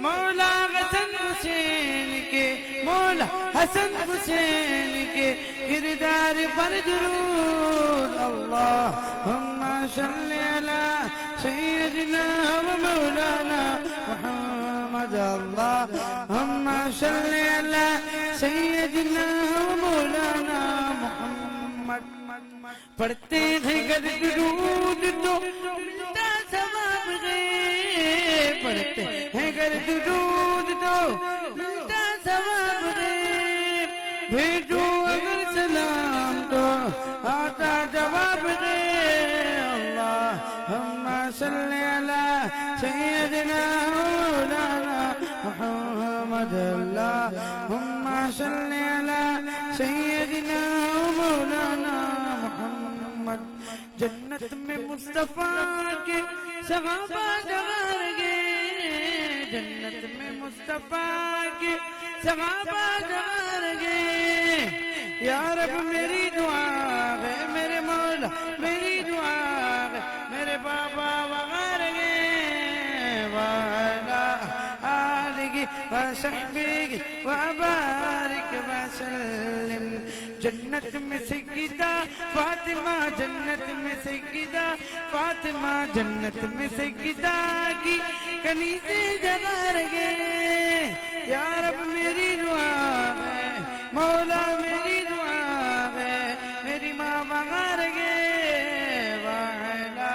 मौला हसन हुसैन के, मौला हसन हुसैन के किरदार पर दुरूद। अल्लाहुम्मा सल्ली अला सय्यदिना व मौलाना मुहम्मद। अल्लाहुम्मा सल्ली अला सय्यदिना व मौलाना मुहम्मद। पढ़ते हैं गर दुरूद तो मिलता सवाब है, पढ़ते हैं गर दुरूद तो मिलता सवाब है। भेजो अगर सलाम तो आता जवाब है। अल्लाहुम्मा सल्ली अला सय्यदिना मौलाना मुहम्मद। अल्लाहुम्मा सल्ली अला सय्यदिना मौलाना मुहम्मद। जन्नत में मुस्तफा के सहाबा जवार गे, जन्नत में मुस्तफा के सहाबा जवार गे। या रब मेरी दुआ है, मेरे मौला मेरी दुआ है, मेरे बाबा वगार गे। वाला आलिगी व सहबिगी व बारिक वसल्लिम। जन्नत में सय्यदा फातिमा, जन्नत में सय्यदा फातिमा, जन्नत में सय्यदा की कनीज़े जगार गे। या रब मेरी दुआ है, मौला मेरी दुआ है, मेरी माँ बगार गे। वाला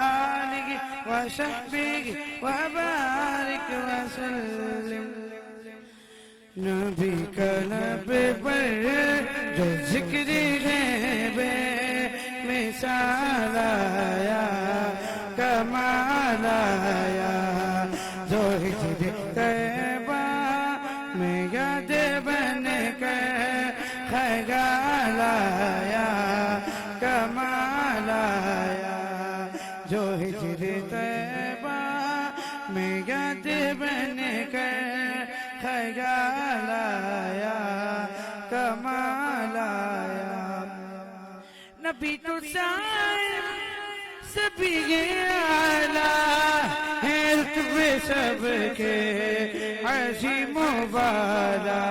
आलिगी व सहबिगी व बारिक वसल्लिम। नबी का लब पर जो जिक्र है बे मिसाल आया, कमाल आया। जो हिजर तैबा में याद बन कर ख्याल आया, कमाल आया। जो हिजर तैबा में याद बन कर ख्याल आया, कमाल आया। नबी तो साहिब सभी के आला है, रुतबे सबके अज़ीम वाला।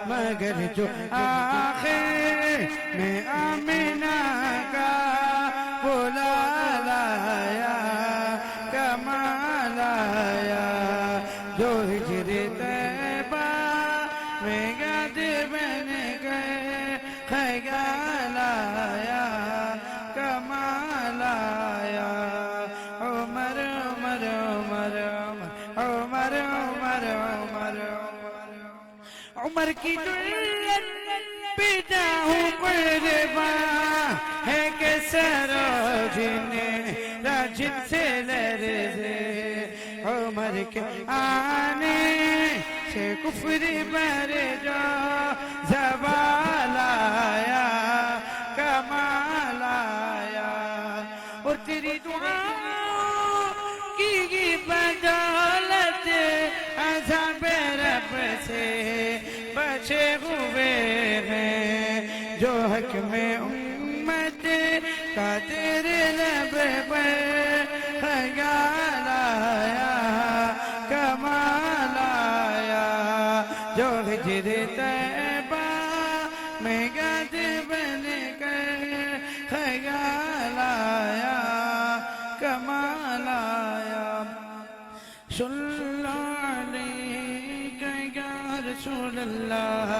मगर जो आखिर में आमिना का बोला लाया, कमाल आया। जो हिजर तैबा में याद बन गए ख्याल आया, कमाल आया। उमर उमर उमर उमर उमर उमर उमर की दुल्हन पिता हूँ कुर्बान है के सरोजिने राजिन से लरज़े। उमर के आने से कुफ्र पर जो ज़वाल आया, कमाल आया। और तेरी दुआओं की बदौलत अज़ाब रब से बचे हुए हैं। जो हक में उम्मत का तेरे लब पर ख्याल आया, कमाल आया। जो हिजर तैबा में याद बन कर ख्याल आया, कमाल आया। सल्लल्लाहु अलैका या रसूल अल्लाह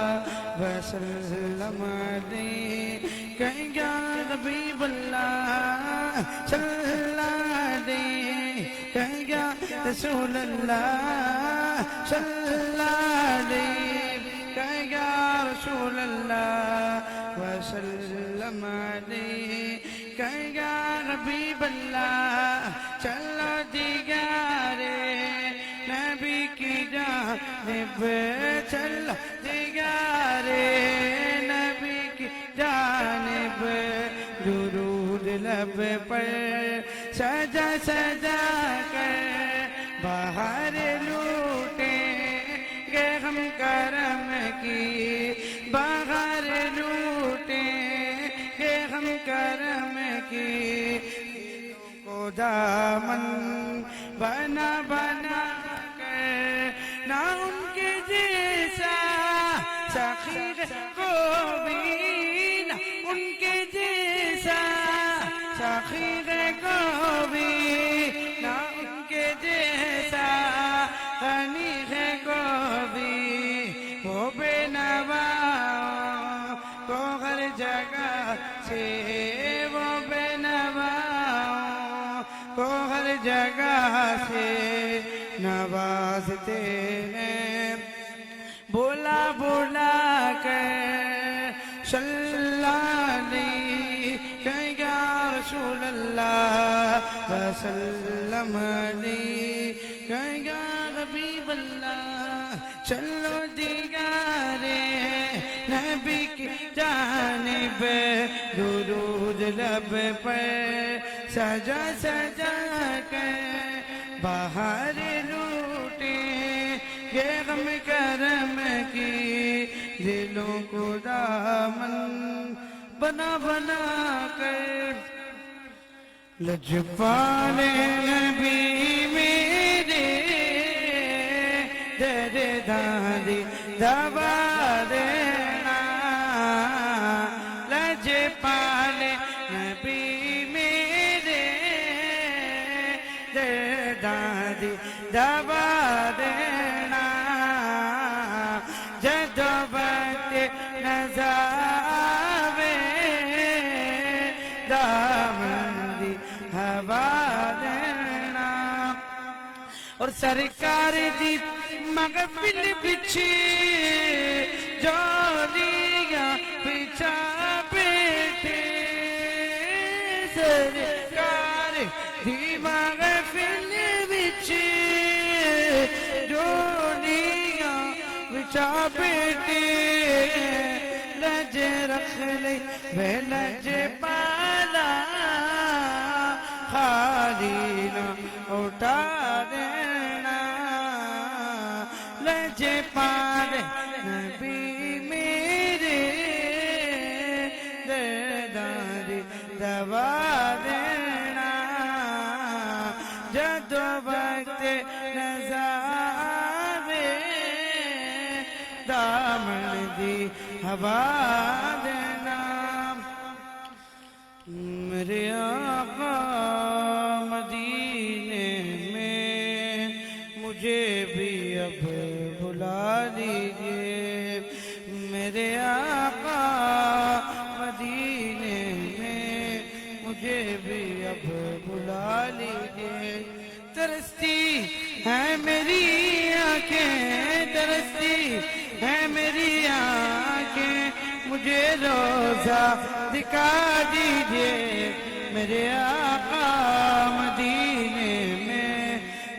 वसल्लम अलैका या हबीब अल्लाह। सल्लल्लाहु अलैका या रसूल अल्लाह, सल्लल्लाहु अलैका या रसूल अल्लाह वसल्लम अलैका या हबीब अल्लाह। चलो दिगारे नबी की जानिब, चलो दिगारे नबी की जानिब। दुरूद लब पर सजा सजा कर बाहर लूटेंगे हम करम की, बाहर लूटेंगे हम करम की। को दामन बना बना कर ना उनके जैसा सखी को भी, ना उनके जैसा सखी को भी, ना उनके जैसा गनी को भी। वो बेनवा को हर जगह से, वो बेनवा को हर जगह से नवाजते हैं। बोला बोला कर सल्लल्लाहु या रसूल अल्लाह वसल्लम अलैहि या हबीब अल्लाह। चलो दीगारे नबी की जानिब दुरूद लब पर सजा सजा कर बाहर लूटे ये गम करम की दिलों को दामन बना बना कर। लजपाले नबी मेरे दर दादी दबा देना। लजपाले नबी मेरे दर दादी दबा देना। जदो वक्त नज़ावे दामंदी हवा देना। और सरकार दी महफिल बिछी जोड़िया पिछा बैठे। सरकार दी महफिल बिछी जोड़िया पिछा बैठे। लज रख ले वे लज पाला खाली न उठा देना। लज पाले नबी मेरे दरदारी दबा देना। जदो वक्त नज़ारे दामन दी हवा देना। मेरे आका मदीने में मुझे भी अब बुला लीजिए। मेरे आका मदीने में मुझे भी अब बुला लीजिए। तरसती है मेरी आंखें, तरसती है मेरी आंखें, मुझे रोजा दिखा दीजिए। मेरे आका मदीने में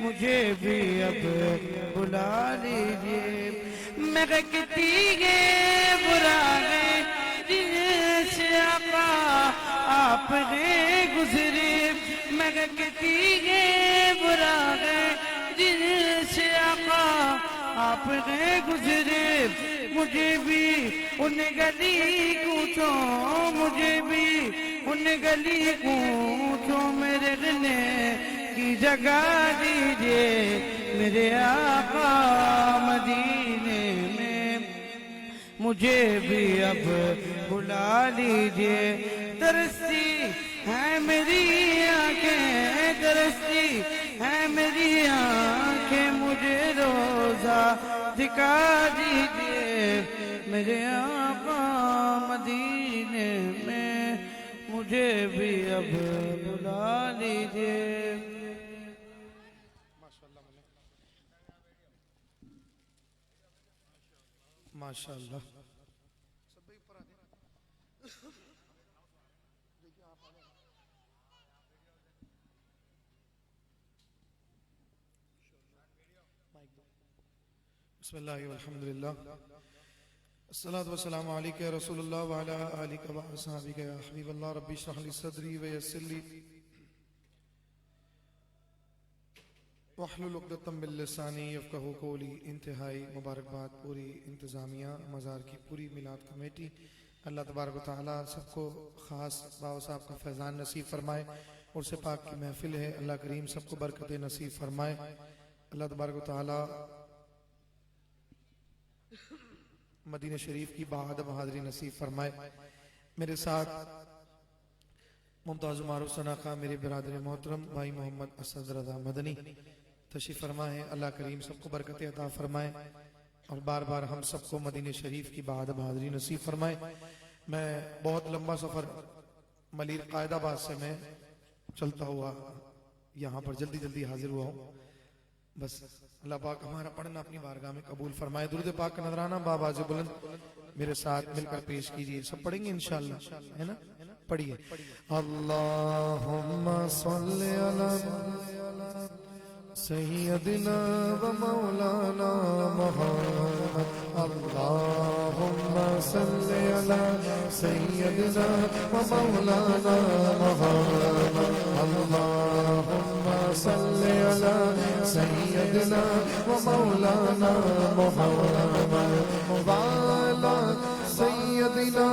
मुझे भी अब बुला लीजिए। महकती है बुरा है जिनसे आका आपने गुजरे। महकती है बुरा है जिनसे आका आपने गुजरे। मुझे भी उन गली कूचों, मुझे भी उन गली कूचों में रहने की जगह दीजिए। मेरे आका मदीने में मुझे भी अब बुला लीजिए। तरसती है मेरी आंखें, तरसती है मेरी आंखें, मुझे रोजा दिखा दीजिए। मेरे आका मदीने में मुझे भी अब बुला लीजिए। माशाअल्लाह। बिस्मिल्लाह वल्हम्दुलिल्लाह अस्सलातु वस्सलामु अलैका या रसूलुल्लाह व अला आलिका व अस्हाबिका या हबीबल्लाह। रब्बि इश्रह ली सदरी व यस्सिर ली वहलुल उक़दतम मिन लिसानी यफ़क़हू क़ौली। इंतहाई मुबारकबाद पूरी इंतज़ामिया मज़ार की पूरी मिलाद कमेटी। अल्लाह तबारक व तआला सबको ख़ास बाबा साहब का फैज़ान नसीब फरमाए। और से पाक की महफिल है, अल्लाह करीम सबको बरकत नसीब फरमाए। अल्लाह तबारक व तआला मदीना शरीफ की बाअदब हाज़िरी नसीब फरमाए। मेरे साथ मुमताज़ मारूफ सना खां मेरे बिरादर मोहतरम भाई मोहम्मद असद रज़ा मदनी तशरीफ़ फरमा है। अल्लाह करीम सबको बरकत अता फरमाए और बार बार हम सबको मदीना शरीफ की बाअदब हाज़िरी नसीब फरमाए। मैं बहुत लंबा सफ़र मलीर कायदाबाद से मैं चलता हुआ यहाँ पर जल्दी जल्दी हाजिर हुआ हूँ। बस अल्लाह पाक हमारा पढ़ना अपनी बारगाह में कबूल फरमाए। दुरूद पाक का नजराना बाबाज़ बुलंद मेरे साथ मिलकर पेश कीजिए। सब पढ़ेंगे इंशाअल्लाह, है ना? पढ़िए। अल्लाहुम्मा सल्ली अला सय्यदिना व मौलाना मुहम्मद। अल्लाहुम्मा सल्ली अला सय्यदिना व मौलाना मुहम्मद। अल्लाहुम्मा सल्ली अला सय्यदिना व मौलाना मुहम्मद वाला सय्यदिना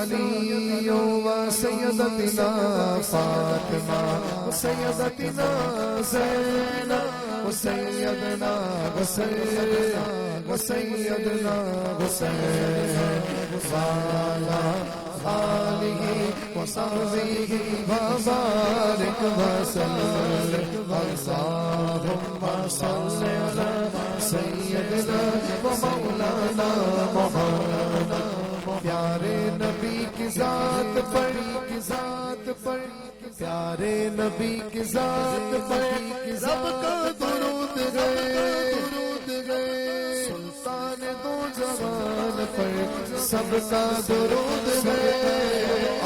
अली व सय्यदतिना फातिमा व सय्यदतिना ज़ैनब व सय्यदना हुसैन व सय्यदना हुसैन वाला आलिहि व सहबिहि व बारिक व सल्लिम। अल्लाहुम्मा सल्ली अला सय्यदिना व मौलाना मुहम्मद। प्यारे नबी की जात पढ़ी की जात पढ़ी प्यारे नबी की जात पढ़ी की सबका दुरूद गए सुल्तान दो जवान पर सबका दुरूद गए।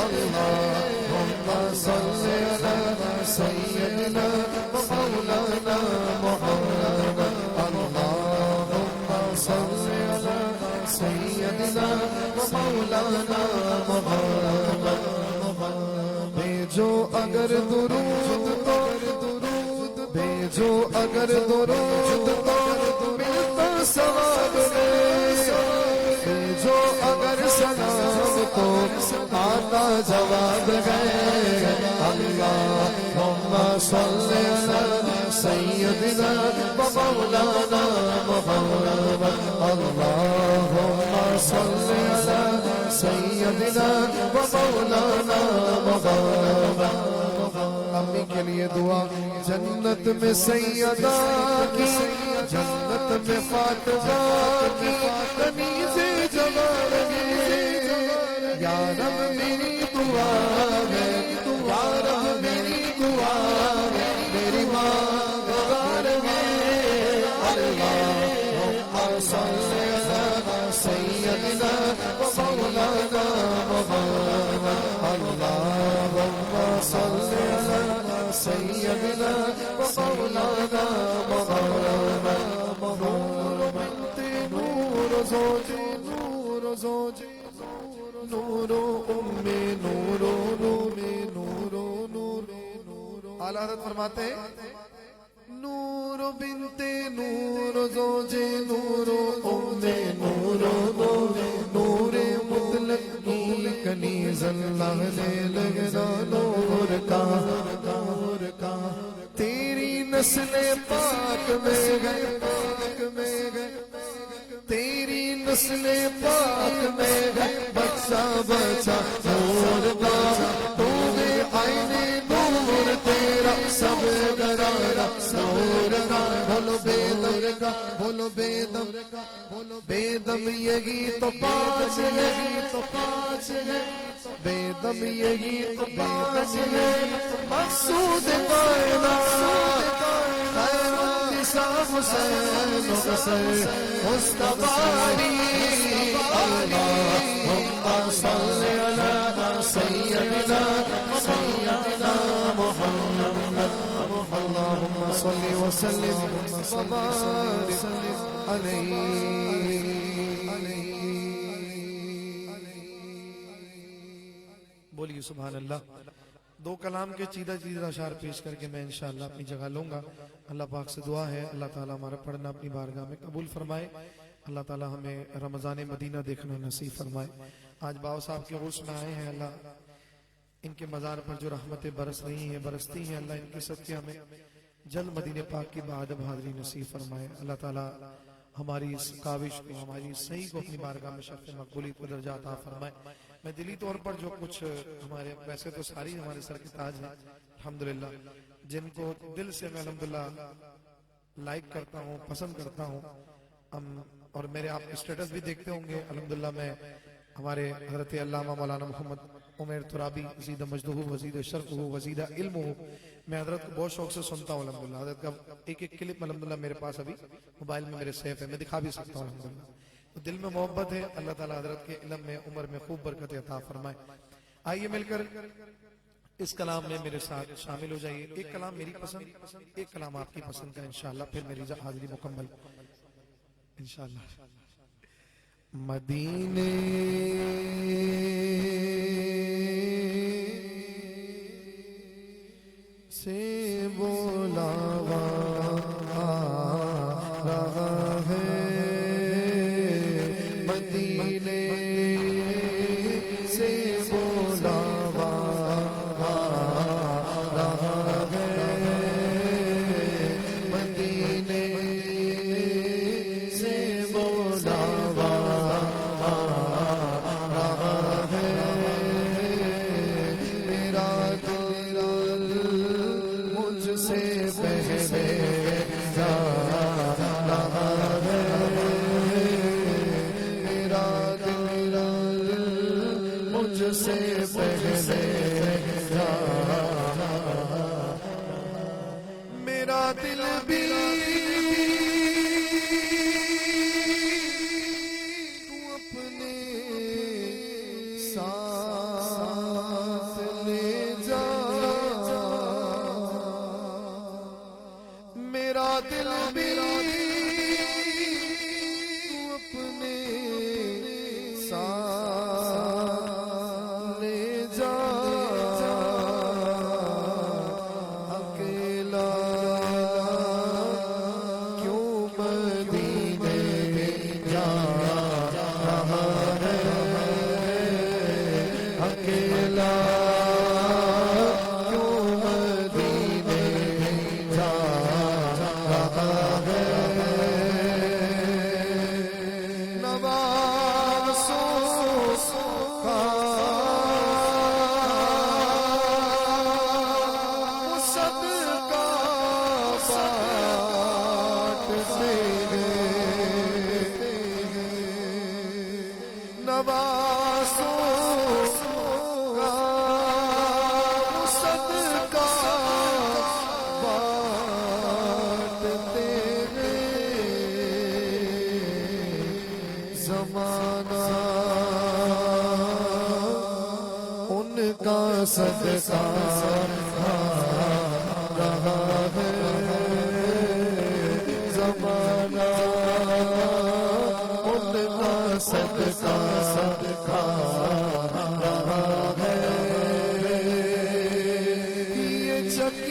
अल्लाहुम्मा सल्ली अला सय्यदिना व मौलाना मुहम्मद। अल्लाहुम्मा सल्ली अला सय्यदिना व मौलाना मुहम्मद। भेजो अगर दुरूद तो भेजो अगर दुरूद तो मिलता सवाब भेजो अगर सलाम तो आता जवाब गए। अल्लाहुम्मा सल्ली अला सय्यदिना व मौलाना मुहम्मद। अल्लाहुम्मा सल्ली अला सय्यदिना व मौलाना मुहम्मद। अम्मी के लिए दुआ। जन्नत में सैयदा की जन्नत में फातिमा की कनीज़े जवान या रब मेरी दुआ है या रब मेरी दुआ है मेरी माँ गवार में। अल्लाहुम्मा सल्ली अला सय्यदिना व मौलाना मुहम्मद। अल्लाहुम्मा सल्ली अला सय्यदिना व मौलाना मुहम्मद। नूर बिन्ते नूर ज़ौजे नूर ज़ौजे नूरो उम्मे नूरो नूरे नूरो नूरे नूरो। आला हज़रत फरमाते हैं नूरो बिन्ते नूर ज़ौजे नूरो उम्मे नूरो नूरे नूरे मुतलक कनीज़ अल्लाह ने लगना नूर का तेरी नस्ले पाक में गए तेरी नस्ले पाक में गए बच्चा बच्चा नूर का तूने आईने नूर तेरा सब गरारा नूर का। बोलो बेदम का बोलो बेदम बोलो बेदम यही तो पाँच है बेदम यही तो पाँच है मकसूद कायनात हुसैन मुस्तफारी। अल्लाहुम्मा सल्ली अला सय्यदिना मुहम्मद। अल्लाहुम्मा सल्ली व सल्लिम व बारिक अलैहि। बोलिए सुभान अल्लाह। दो कलाम के चीदा चीदा अशार पेश करके मैं इंशाअल्लाह अपनी जगह लूंगा। अल्लाह पाक से दुआ है अल्लाह ताला हमारा पढ़ना अपनी बारगाह में कबूल फरमाए। अल्लाह ताला हमें रमज़ान मदीना देखना नसीब फरमाए। आज बाबा साहब के उर्स में आए हैं। अल्लाह इनके मज़ार पर जो रहमतें बरस रही हैं बरसती हैं अल्लाह इनके सदक़े हमें जल्द मदीने पाक की बाअदब हाज़िरी नसीब फरमाए। अल्लाह ताला हमारी इस काविश को, हमारी इस सही को अपनी बारगाह में शर्फ मकबूलियत को दर्जा अता फरमाए। मैं दिली तौर पर जो कुछ हमारे, वैसे तो सारी हमारे सर के ताज है अल्हम्दुलिल्लाह, जिनको दिल से मैं अल्हम्दुलिल्लाह लाइक करता हूँ, पसंद करता हूँ। और मेरे आप स्टेटस भी देखते होंगे अल्हम्दुलिल्लाह। मैं हमारे हज़रत अल्लामा मौलाना मोहम्मद उमैर तुराबी वज़ीद मजदूह वज़ीद शर्फ वज़ीद इल्म, मैं हजरत को बहुत शौक से सुनता हूँ अल्हम्दुलिल्लाह। हजरत का एक एक क्लिप अल्हम्दुलिल्लाह मेरे पास अभी मोबाइल में मेरे सेफ है, मैं दिखा भी सकता हूँ अल्हम्दुलिल्लाह। तो दिल में मोहब्बत है, अल्लाह ताला हजरत के इल्म में, उम्र में खूब बरकत अता फरमाए। आइए मिलकर इस कलाम में मेरे साथ शामिल हो जाइए। एक कलाम मेरी पसंद, एक कलाम आपकी पसंद का इंशाअल्लाह, फिर मेरी हाजिरी मुकम्मल इंशाअल्लाह। मदीने से बुलावा रहा है, मदीने से बुलावा रहा है, मदीने से बुलावा रहा है, मेरा दिल मुझसे पहले जा रहा है, मेरा दिल मुझसे पहले जा रहा है, मेरा दिल भी तू अपने साथ ले जा, मेरा दिल भी तू अपने साथ ले जा, अकेला क्यों मदीने जा रहा है, अकेला क्यों मदीने जा रहा है, नवाज़ों का सदका बाँटते हैं, नवाज़ों का सदका बाँटते हैं, ज़माना उनका सदका खा रहा है, ज़माना उनका सदका खा रहा है, ये चकी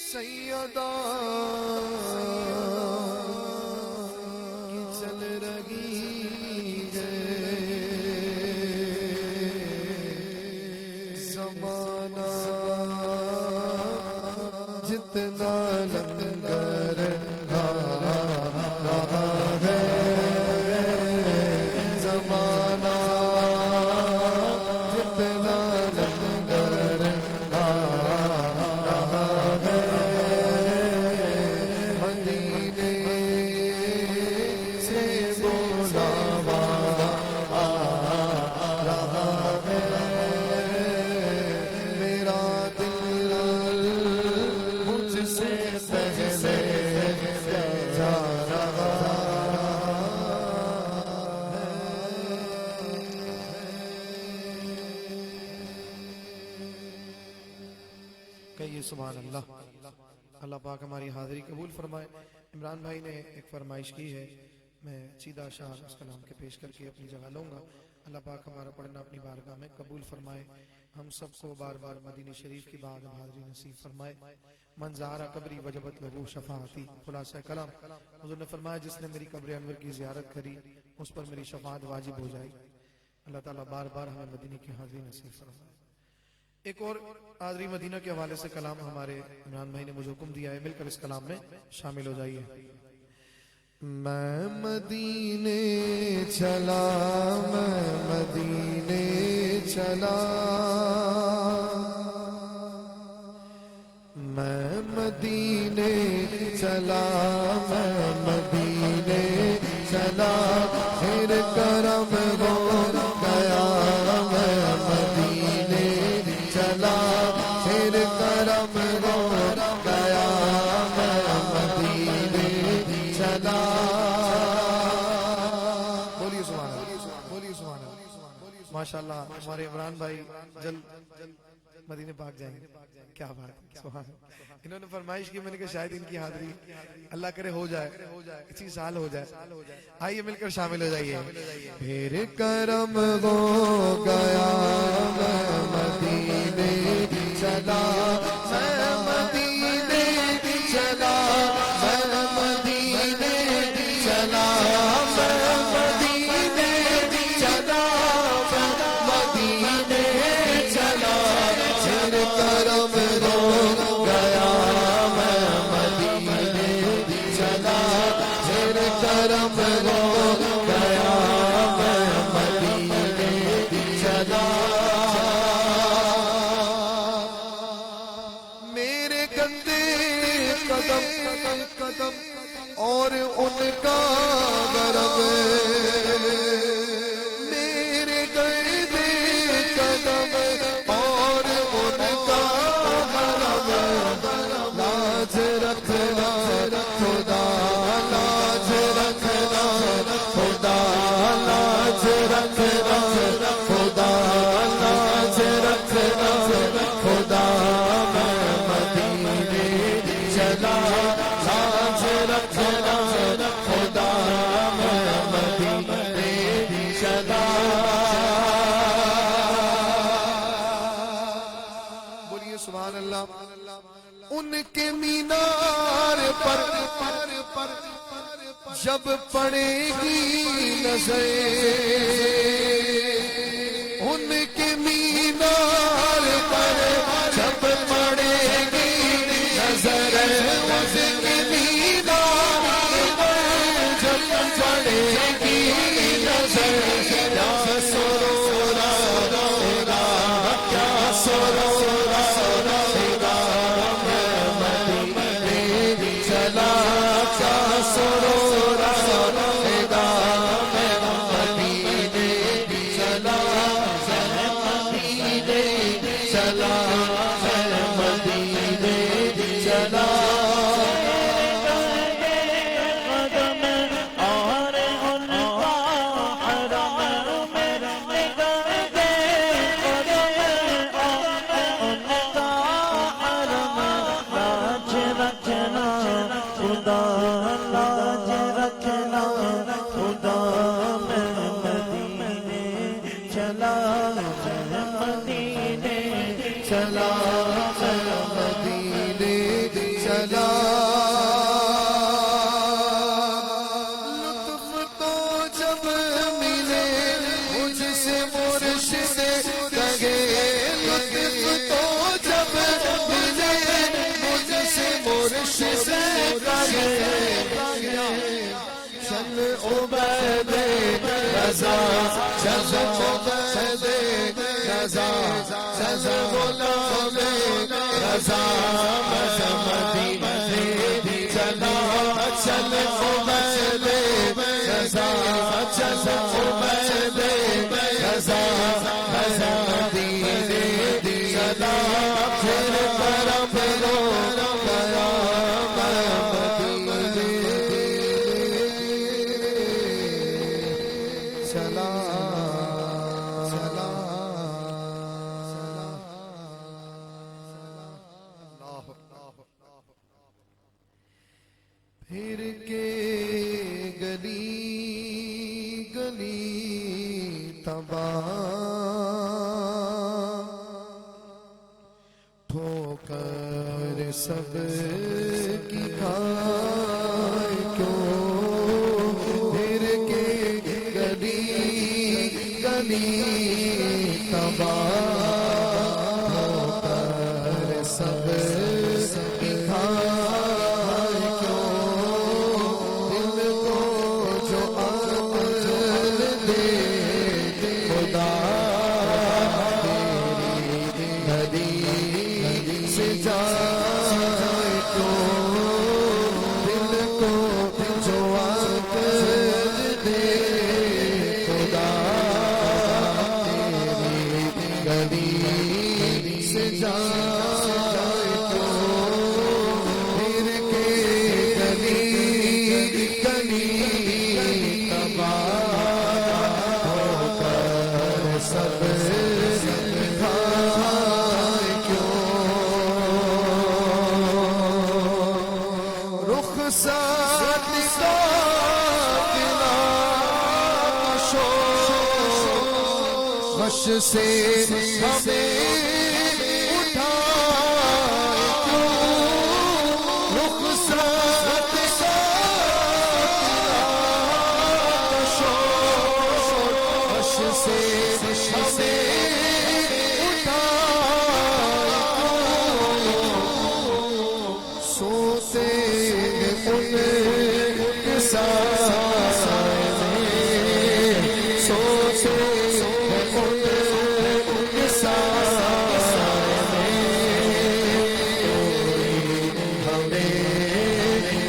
सैयदा की चल रही है, ज़माना जितना लंगर खा रहा है, ज़माना जितना लंगर खा रहा है, मदीने से बुलावा आ रहा है, मेरा दिल मुझसे पहले जा रहा है। कहिए सुभान अल्लाह। अल्लाह पाक हमारी हाजिरी कबूल फरमाए। इमरान भाई ने एक फरमाइश की है, मैं सीधा शाह उस कलाम के पेश करके अपनी जगह लूँगा। अल्लाह पाक हमारा पढ़ना अपनी बारगाह में कबूल फरमाए। हम सबको बार बार मदीने शरीफ की बाद हाज़िरी नसीब फरमाए। मंज़ारा कब्री वजबत लहू शफाअती, खुलासा कलाम हुज़ूर ने फरमाया जिसने मेरी कब्र अनवर की ज़ियारत करी उस पर मेरी शफाअत वाजिब हो जाएगी। अल्लाह ताला बार बार हमें मदीने की हाज़िरी नसीब फरमाए। एक और हाज़िरी मदीना के हवाले से कलाम हमारे इमरान भाई ने मुझे हुक्म दिया है, मिलकर इस कलाम में शामिल हो जाइए। मैं मदीने चला, मैं मदीने चला, मैं मदीने चला, मैं मदीने चला, फिर करम हो गया, मैं मदीने चला, फिर करम हो गया, मैं मदीने चला। बोलिए सुभान अल्लाह, बोलिए सुभान अल्लाह। माशाअल्लाह हमारे इमरान भाई जल्द मदीने पाक जाएंगे, क्या बात है, सुभान अल्लाह। इन्होंने फरमाइश की, मैंने कहा शायद इनकी हाजिरी अल्लाह करे हो जाए, इसी साल हो जाए। आइए मिलकर शामिल हो जाइए। फिर करम हो गया, मैं मदीने चला, मैं मदीने चला, मैं मदीने चला, मैं मदीने चला, मैं मदीने चला, फिर करम हो गया, मैं मदीने चला, फिर करम हो गया, मैं मदीने चला। मेरे गंदे कदम कदम और उनका गरब, मेरे गंदे कदम और उनका गरब, लाज रखना खुदा, लाज रखना खुदा, लाज रखना खुदा, लाज रखना खुदा, मैं मदीने चला, लाज रखना खुदा, मैं मदीने चला। बोलिए सुभान अल्लाह। उनके मीनार पर जब पड़ेगी नजर, उनके मीनार पर जब पड़ेगी नजर, उनके मीनार पर जब पड़ेगी नजर, क्या सुरूरा होगा, क्या सुरूरा होगा, मैं मदीने चला, क्या सुरूरा होगा, मैं मदीने चला, मैं मदीने चला, मैं मदीने चला। चला, मैं मदीने चला। लुत्फ तो जब मिले मुझसे मुर्शिद कहे, लुत्फ तो जब मिले मुझसे मुर्शिद कहे, चल उबैद रज़ा, चल उबैद रज़ा, चल गुलाम रज़ा, मैं मदीने चला, चल उबैद रज़ा, चल उबैद रज़ा, मैं मदीने चला, फिर करम हो गया, मैं मदीने चला। फिर के गली गली तबाह सब की खाए क्यों फिर के गली गली तबाह होकर सब की खाए क्यों दिल को जो अक्ल दे खुदा तेरी नदी से जाए तो दिल को जो अक्ल दे खुदा तेरी गली से जाए तो फिर के गली गली तबाह होकर सब खाए क्यों रुखसत का किला वश से हमें उठाए क्यों रुखसत का वश से हमें सोते उनके साए में सोते उनके साए में हमें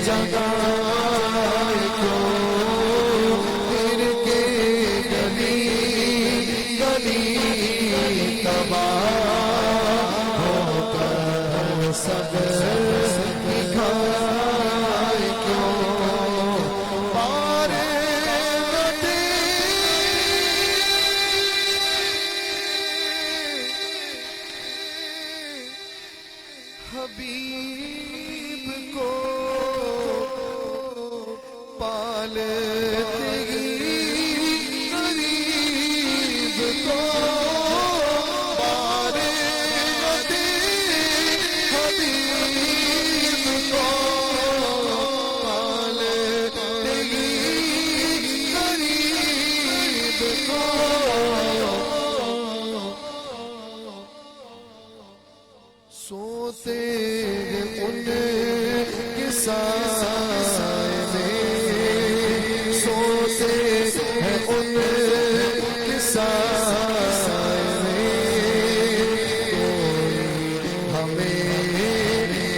जगाए क्यों फिर के गली गली तबाह होकर सब खाए क्यों पारे नदी हबीब को पालते गरीब को पारे नदी हबीब को पालते गरीब को सोते उनके साए में सोते हैं उनके साए में कोई हमें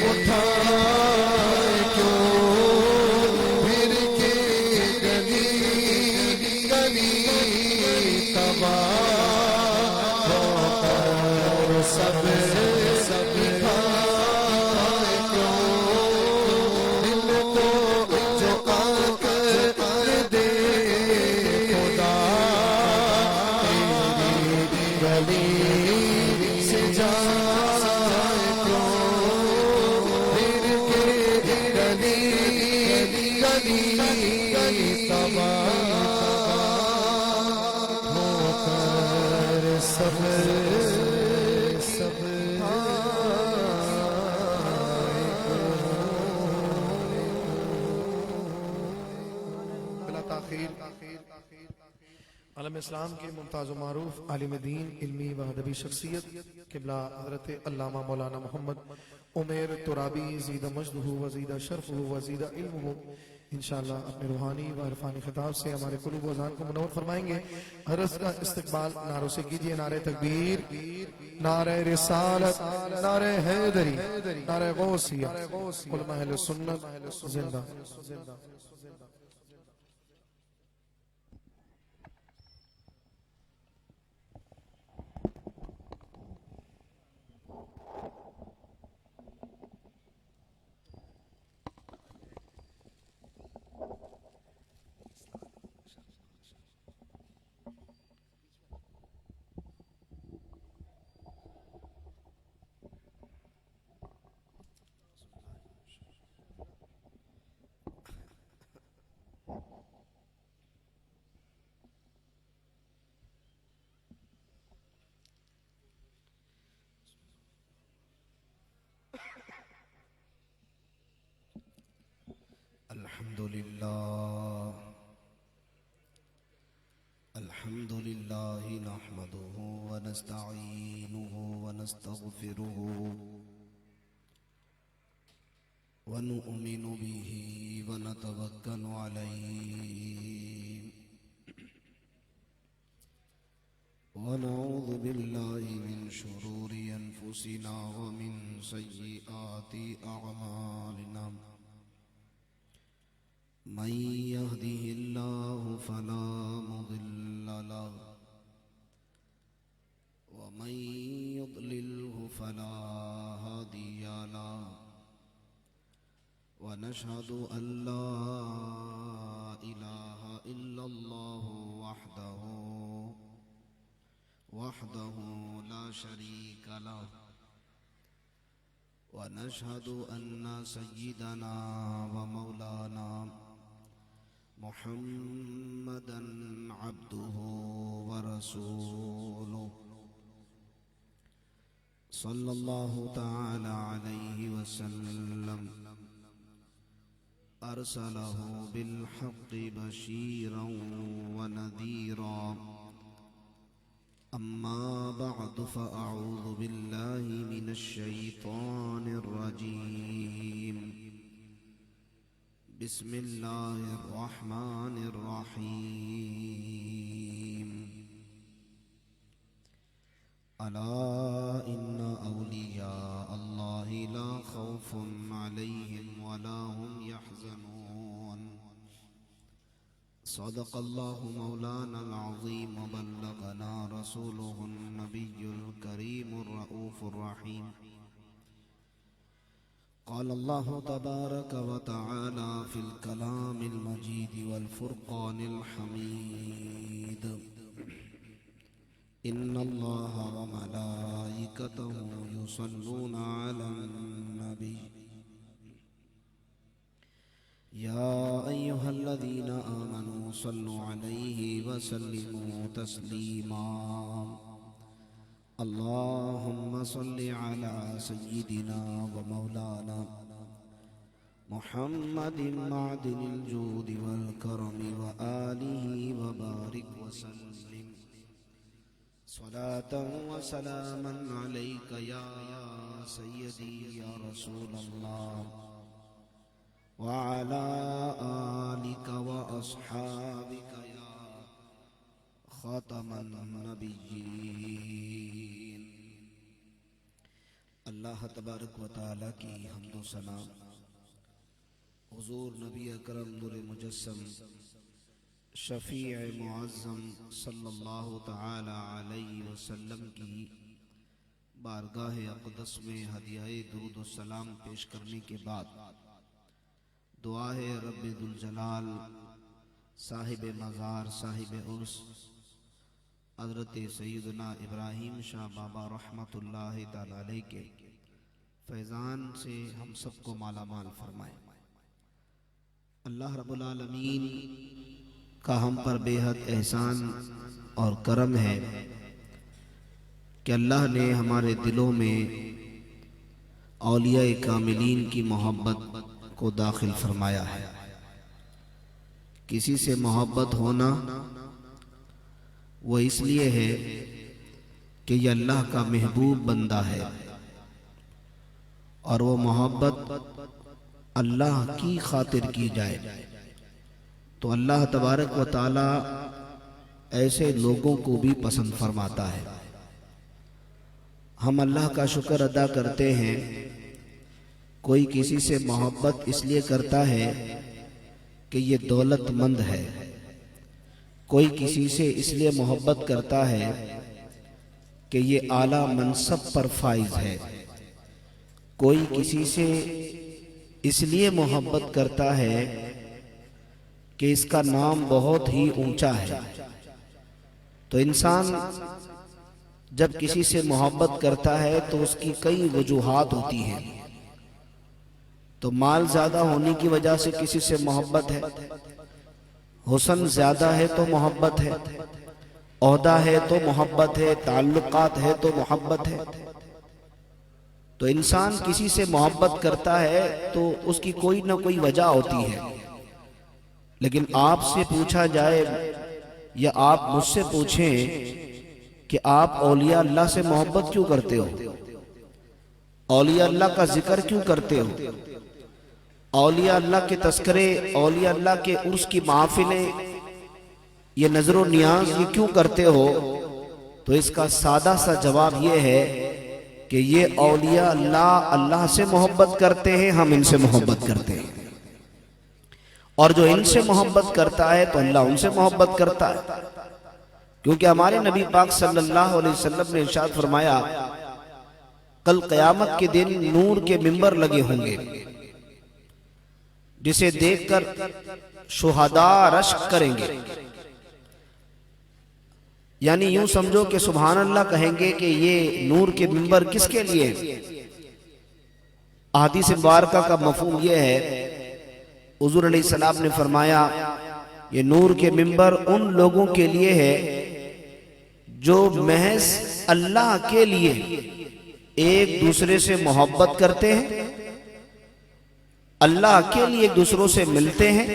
उठाए क्यों फिर के गली गली तबाह होकर सब खाए क्यों दिल को जो अक्ल दे खुदा तेरी गली से जाए क्यों फिर के गली गली तबाह होकर सब आलम इस्लाम के मुमताज़ मारूफ आलिम दीन इल्मी व अदबी शख्सियत किबला हज़रत अल्लामा मौलाना मोहम्मद उमैर तुराबी ज़ीदा मजदहू व ज़ीदा शरफ़हू व ज़ीदा इल्मुहू इंशाअल्लाह अपने रूहानी व इरफानी खिताब से हमारे कुलूब व ज़ान को मुनव्वर फरमाएंगे। हरस का इस्तकबाल नारों से कीजिए। नारे तकबीर, नारे रिसालत, नारे हैदरी, नारे गौसिया, उलमा अहले सुन्नत जिंदा। अल्हम्दुलिल्लाह नहमदुहु व नस्तईनुहु व नस्तगफिरुहु व नु'मिनु बिही व नतवक्कलु अलैहि व नऊज़ु बिल्लाहि मिन शुरूरि अनफुसिना व मिन सय्यिआति अअमालिना मन यहदिहिल्लाहु फला मुदिल्ल लहु व मन युद्लिल्हु फला हादिय लहु व नशहदु अल्ला इलाहा इल्लल्लाहु वहदहु ला शरीक लहु व नशहदु अन्ना सय्यिदना व मौलाना मुहम्मदन अब्दुहु व रसूलुहु सल्लल्लाहु तआला अलैहि वसल्लम अरसलहु बिल हक़्क़ि बशीरन व नज़ीरा अम्मा बअद फ़अऊज़ु बिल्लाहि मिनश शैतानिर रजीम बिस्मिल्लाहिर रहमानिर रहीम अला इन्ना औलिया अल्लाहि ला खौफुन अलैहिम वला हुम यहज़नून सदक़ल्लाहु मौलानल अज़ीम व बल्लगना रसूलुहुन नबियुल करीमुर रऊफ़ुर रहीम क़ाल अल्लाहु तबारक व तआला फ़िल कलामिल मजीद वल फ़ुरक़ानिल हमीद इन्नल्लाहा व मलाइकतहु युसल्लूना अलन नबी या अय्युहल्लज़ीना आमनू सल्लु अलैहि व सल्लिमू तस्लीमा अल्लाहुम्मा सल्लि अला सय्यिदिना व मौलाना मुहम्मदिन मअदिनिल जूदि वल करमि व आलिहि व बारिक व सल्लिम सलातन व सलामन अलैका या सय्यदी या रसूलल्लाह व अला आलिका व अस्हाबिका या खातमन नबिय्यीन। अल्लाह तबारक व तआला की हम्दो सना हुजूर नबी अकरम नूर मुजस्सम शफ़ीअ मुअज़्ज़म सल्लल्लाहु तआला अलैहि वसल्लम की बारगाह अक़दस में हदियाए दुरूद व सलाम पेश करने के बाद दुआ है रब्बे दुल जलाल साहिब मज़ार साहिब उर्स हज़रत सैयदना इब्राहीम शाह बाबा रहमतुल्लाहि तआला अलैह के फैज़ान से हम सबको माला माल फरमाए। अल्लाह रब्बुल आलमीन का हम पर बेहद एहसान और करम है कि अल्लाह ने हमारे दिलों में औलिया कामिलीन की मोहब्बत को दाखिल फरमाया है। किसी से मोहब्बत होना वो इसलिए है कि ये अल्लाह का महबूब बंदा है और वो मोहब्बत अल्लाह की खातिर की जाए तो अल्लाह तबारक व ताला ऐसे लोगों को भी पसंद फरमाता है। हम अल्लाह का शुक्र अदा करते हैं। कोई किसी से मोहब्बत इसलिए करता है कि ये दौलतमंद है, कोई किसी से इसलिए मोहब्बत करता है कि ये आला मनसब पर फाइज है, कोई किसी से इसलिए मोहब्बत करता है कि इसका नाम बहुत ही ऊंचा है। तो इंसान जब किसी से मोहब्बत करता है तो उसकी कई वजूहात होती हैं। तो माल ज्यादा होने की वजह से किसी से मोहब्बत है, हुस्न ज्यादा है तो मोहब्बत है, ओहदा है तो मोहब्बत है, ताल्लुकात है तो मोहब्बत है। तो इंसान किसी से मोहब्बत करता है तो उसकी कोई ना कोई वजह होती है। लेकिन आपसे पूछा जाए या आप मुझसे पूछें कि आप औलिया अल्लाह से मोहब्बत क्यों करते हो, औलिया अल्लाह का जिक्र क्यों करते हो, औलिया अल्लाह के तस्करे, औलिया अल्लाह के उर्स की महफिलें, ये नजरो नियाज ये क्यों करते हो, तो इसका सादा सा जवाब ये है कि ये औलिया अल्लाह से मोहब्बत करते हैं, हम इनसे मोहब्बत करते हैं। और जो इनसे मोहब्बत करता है तो अल्लाह उनसे मोहब्बत करता है, क्योंकि हमारे नबी पाक सल्लल्लाहु अलैहि वसल्लम ने इरशाद फरमाया, कल क़यामत के दिन नूर के मिंबर लगे होंगे जिसे देखकर शुहदा रश्क करेंगे। यानी यूं समझो कि सुभान अल्लाह कहेंगे कि ये नूर के मिंबर किसके लिए। अहादीस मुबारका का मफहूम ये है, हुजूर अलैहिस्सलाम ने फरमाया ये नूर के मिंबर उन लोगों के लिए है जो महज अल्लाह के लिए एक दूसरे से मोहब्बत करते हैं, अल्लाह के लिए एक दूसरों से मिलते हैं,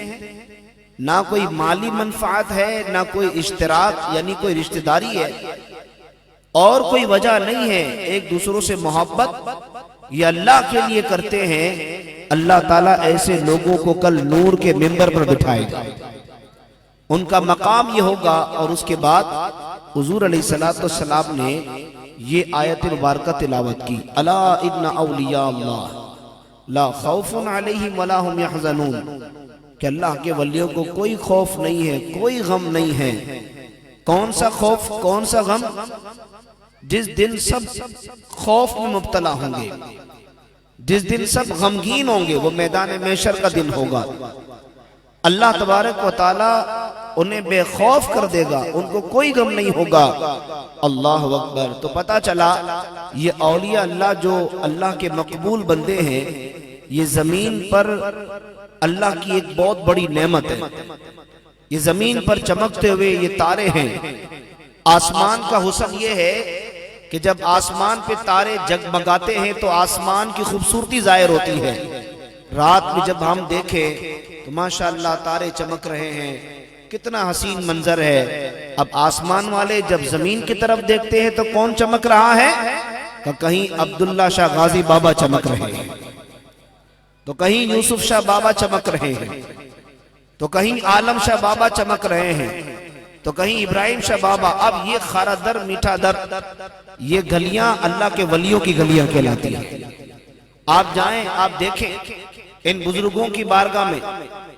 ना कोई माली मनफात है, ना कोई इश्तराक यानी कोई रिश्तेदारी है, और कोई वजह नहीं है, एक दूसरों से मोहब्बत ये अल्लाह के लिए करते हैं। अल्लाह ताला ऐसे लोगों को कल नूर के मिंबर पर बिठाएगा, उनका मकाम ये होगा। और उसके बाद हुजूर अलैहिस्सलाम ने ये आयत मुबारका तिलावत की, अला इन्ना औलिया अल्लाह ला खौफुन अलैहिम वला हुम यहज़नून, कि अल्लाह के वलियों को कोई खौफ नहीं है, कोई गम नहीं है। कौन सा खौफ, कौन सा गम? जिस दिन सब खौफ में मुब्तला होंगे, जिस दिन सब गमगीन होंगे, वो मैदान महशर का दिन होगा। अल्लाह तबारक व तआला उन्हें बेखौफ कर देगा, उनको कोई गम नहीं होगा। अल्लाह अकबर। तो पता चला ये औलिया अल्लाह जो अल्लाह के मकबूल बंदे हैं, ये जमीन पर अल्लाह की एक बहुत बड़ी नेमत है। ये जमीन पर चमकते हुए ये तारे हैं। आसमान का हुस्न ये है कि जब आसमान पे तारे जगमगाते हैं तो आसमान की खूबसूरती जाहिर होती है। रात में जब हम देखें तो माशाअल्लाह तारे चमक रहे हैं, कितना हसीन मंजर है। अब आसमान वाले जब जमीन की तरफ देखते हैं तो कौन चमक रहा है? कि कहीं अब्दुल्ला शाह गाजी बाबा चमक रहे हैं, तो कहीं यूसुफ शाह बाबा चमक रहे हैं, तो कहीं आलम शाह बाबा चमक रहे हैं, तो कहीं इब्राहिम शाह बाबा। अब ये खारा दर मीठा दर, ये गलियां अल्लाह के वलियों की गलियां कहलाती हैं। आप जाएं, आप देखें इन बुजुर्गों की बारगाह में,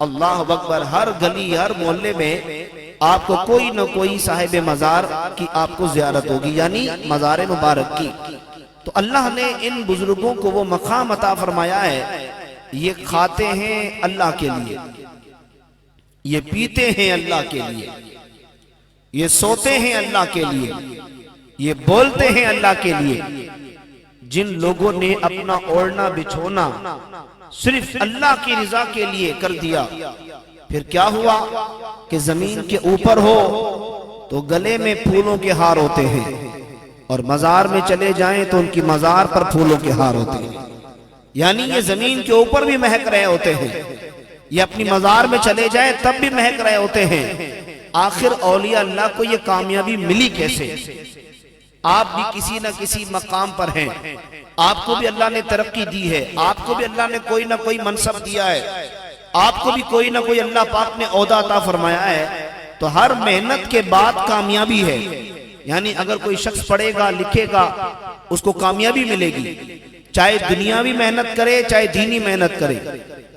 अल्लाह अकबर, हर गली हर मोहल्ले में आपको कोई न कोई साहिब मजार की आपको जियारत होगी, यानी मजार मुबारक की। तो अल्लाह ने इन बुजुर्गों को वो मकाम अता फरमाया है। ये खाते हैं अल्लाह के लिए, ये पीते हैं अल्लाह के लिए, ये सोते हैं अल्लाह के लिए, ये बोलते हैं अल्लाह के लिए। जिन लोगों ने अपना ओढ़ना बिछोना सिर्फ अल्लाह की रिजा के लिए कर दिया, फिर क्या हुआ कि जमीन के ऊपर हो तो गले में फूलों के हार होते हैं, और मजार में चले जाएं तो उनकी मजार पर फूलों के हार होते हैं। यानी ये जमीन के ऊपर भी महक रहे होते हैं, ये अपनी मजार में चले जाए तब भी महक रहे होते हैं। आखिर औलिया अल्लाह को ये कामयाबी मिली कैसे? आप भी किसी न किसी मकाम पर हैं, आपको भी अल्लाह ने तरक्की दी है, आपको भी अल्लाह ने कोई ना कोई मनसब दिया है, आपको भी कोई ना कोई अल्लाह पाक ने ओहदा अता फरमाया है। तो हर मेहनत के बाद कामयाबी है। यानी अगर कोई शख्स पढ़ेगा लिखेगा उसको कामयाबी मिलेगी, चाहे दुनियावी मेहनत करे, चाहे दीनी मेहनत करे,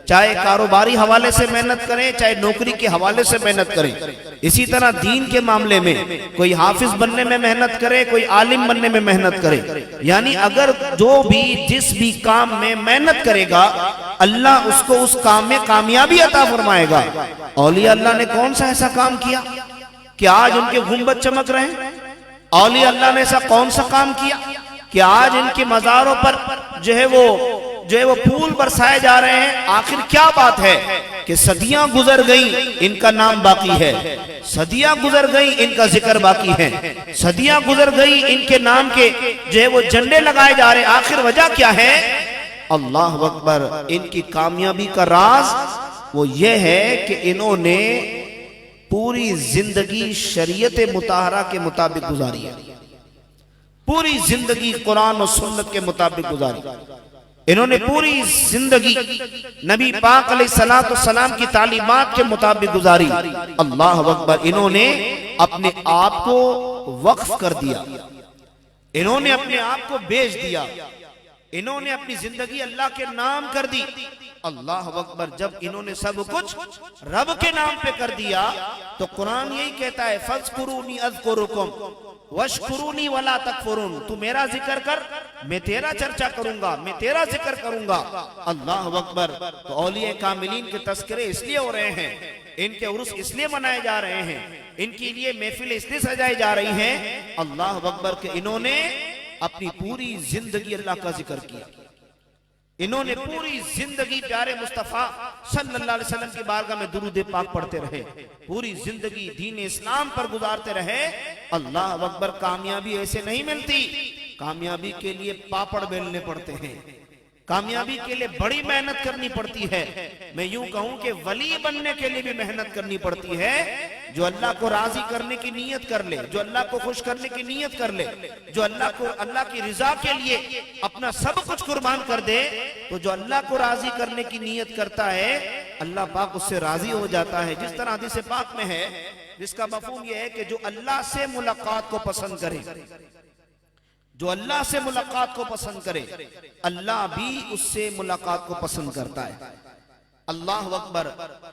चाहे कारोबारी हवाले से मेहनत करें, चाहे नौकरी के हवाले से मेहनत करें। इसी तरह दीन के मामले में कोई हाफिज बनने में मेहनत करे, कोई आलिम बनने में मेहनत करे। यानी अगर जो भी जिस भी काम में मेहनत करेगा अल्लाह उसको उस काम में कामयाबी अता फरमाएगा। औलिया अल्लाह ने कौन सा ऐसा काम किया कि आज उनके गुंबद चमक रहे हैं? औलिया अल्लाह ने ऐसा कौन सा काम किया कि आज इनके मज़ारों पर जो है वो फूल बरसाए जा रहे हैं? आखिर क्या बात है कि सदियां गुजर गई, इनका नाम बाकी है, सदियां गुजर गई, इनका जिक्र बाकी है, सदियां गुजर गई, इनके नाम के जो है वो झंडे लगाए जा रहे हैं। आखिर वजह क्या है? अल्लाह अकबर। इनकी कामयाबी का राज वो ये है कि इन्होंने पूरी जिंदगी शरीयत मुताहरा के मुताबिक गुजारी है, पूरी जिंदगी कुरान और सुन्नत के मुताबिक गुजारी। इन्होंने पूरी जिंदगी नबी पाक अलैहिस्सलातु वस्सलाम की तालीमात के मुताबिक गुजारी। अल्लाह अकबर। इन्होंने अपने आप को वक्फ कर दिया, इन्होंने अपने आप को बेच दिया, इन्होंने अपनी जिंदगी अल्लाह के नाम कर दी। अल्लाह अकबर। जब इन्होंने सब कुछ रब के नाम पे कर दिया तो कुरान यही कहता है, फज़कुरूनी अज़कुरुकुम वशकुरूनी वला तकफुरून। तू मेरा जिक्र कर, मैं तेरा चर्चा करूंगा, मैं तेरा जिक्र करूंगा। अल्लाह अकबर। तो औलिया कामिलीन के तस्करे इसलिए हो रहे हैं, इनके उर्स इसलिए मनाए जा रहे हैं, इनके लिए महफिल इसलिए सजाई जा रही हैं। अल्लाह अकबर के इन्होंने अपनी पूरी जिंदगी अल्लाह का जिक्र किया, इन्होंने पूरी जिंदगी प्यारे मुस्तफा सल्लल्लाहु अलैहि वसल्लम की बारगाह में दुरूद पाक पढ़ते रहे, पूरी जिंदगी दीन इस्लाम पर गुजारते रहे। अल्लाह अकबर। कामयाबी ऐसे नहीं मिलती, कामयाबी के लिए पापड़ बेलने पड़ते हैं, कामयाबी के लिए बड़ी मेहनत करनी पड़ती है। मैं यूं कहूं कि वली बनने के लिए भी मेहनत करनी पड़ती है। जो अल्लाह को राजी करने की नीयत कर ले, जो अल्लाह को खुश करने की नीयत कर ले, जो अल्लाह की रिजा के लिए अपना सब कुछ कुर्बान कर दे, तो जो अल्लाह को राजी करने की नीयत करता है अल्लाह पाक उससे राजी हो जाता है। जिस तरह हदीस पाक में है, जिसका मफहूम यह है कि जो अल्लाह से मुलाकात को पसंद करे, जो अल्लाह से मुलाकात को पसंद करे, अल्लाह भी उससे मुलाकात को पसंद करता है। अल्लाह अकबर।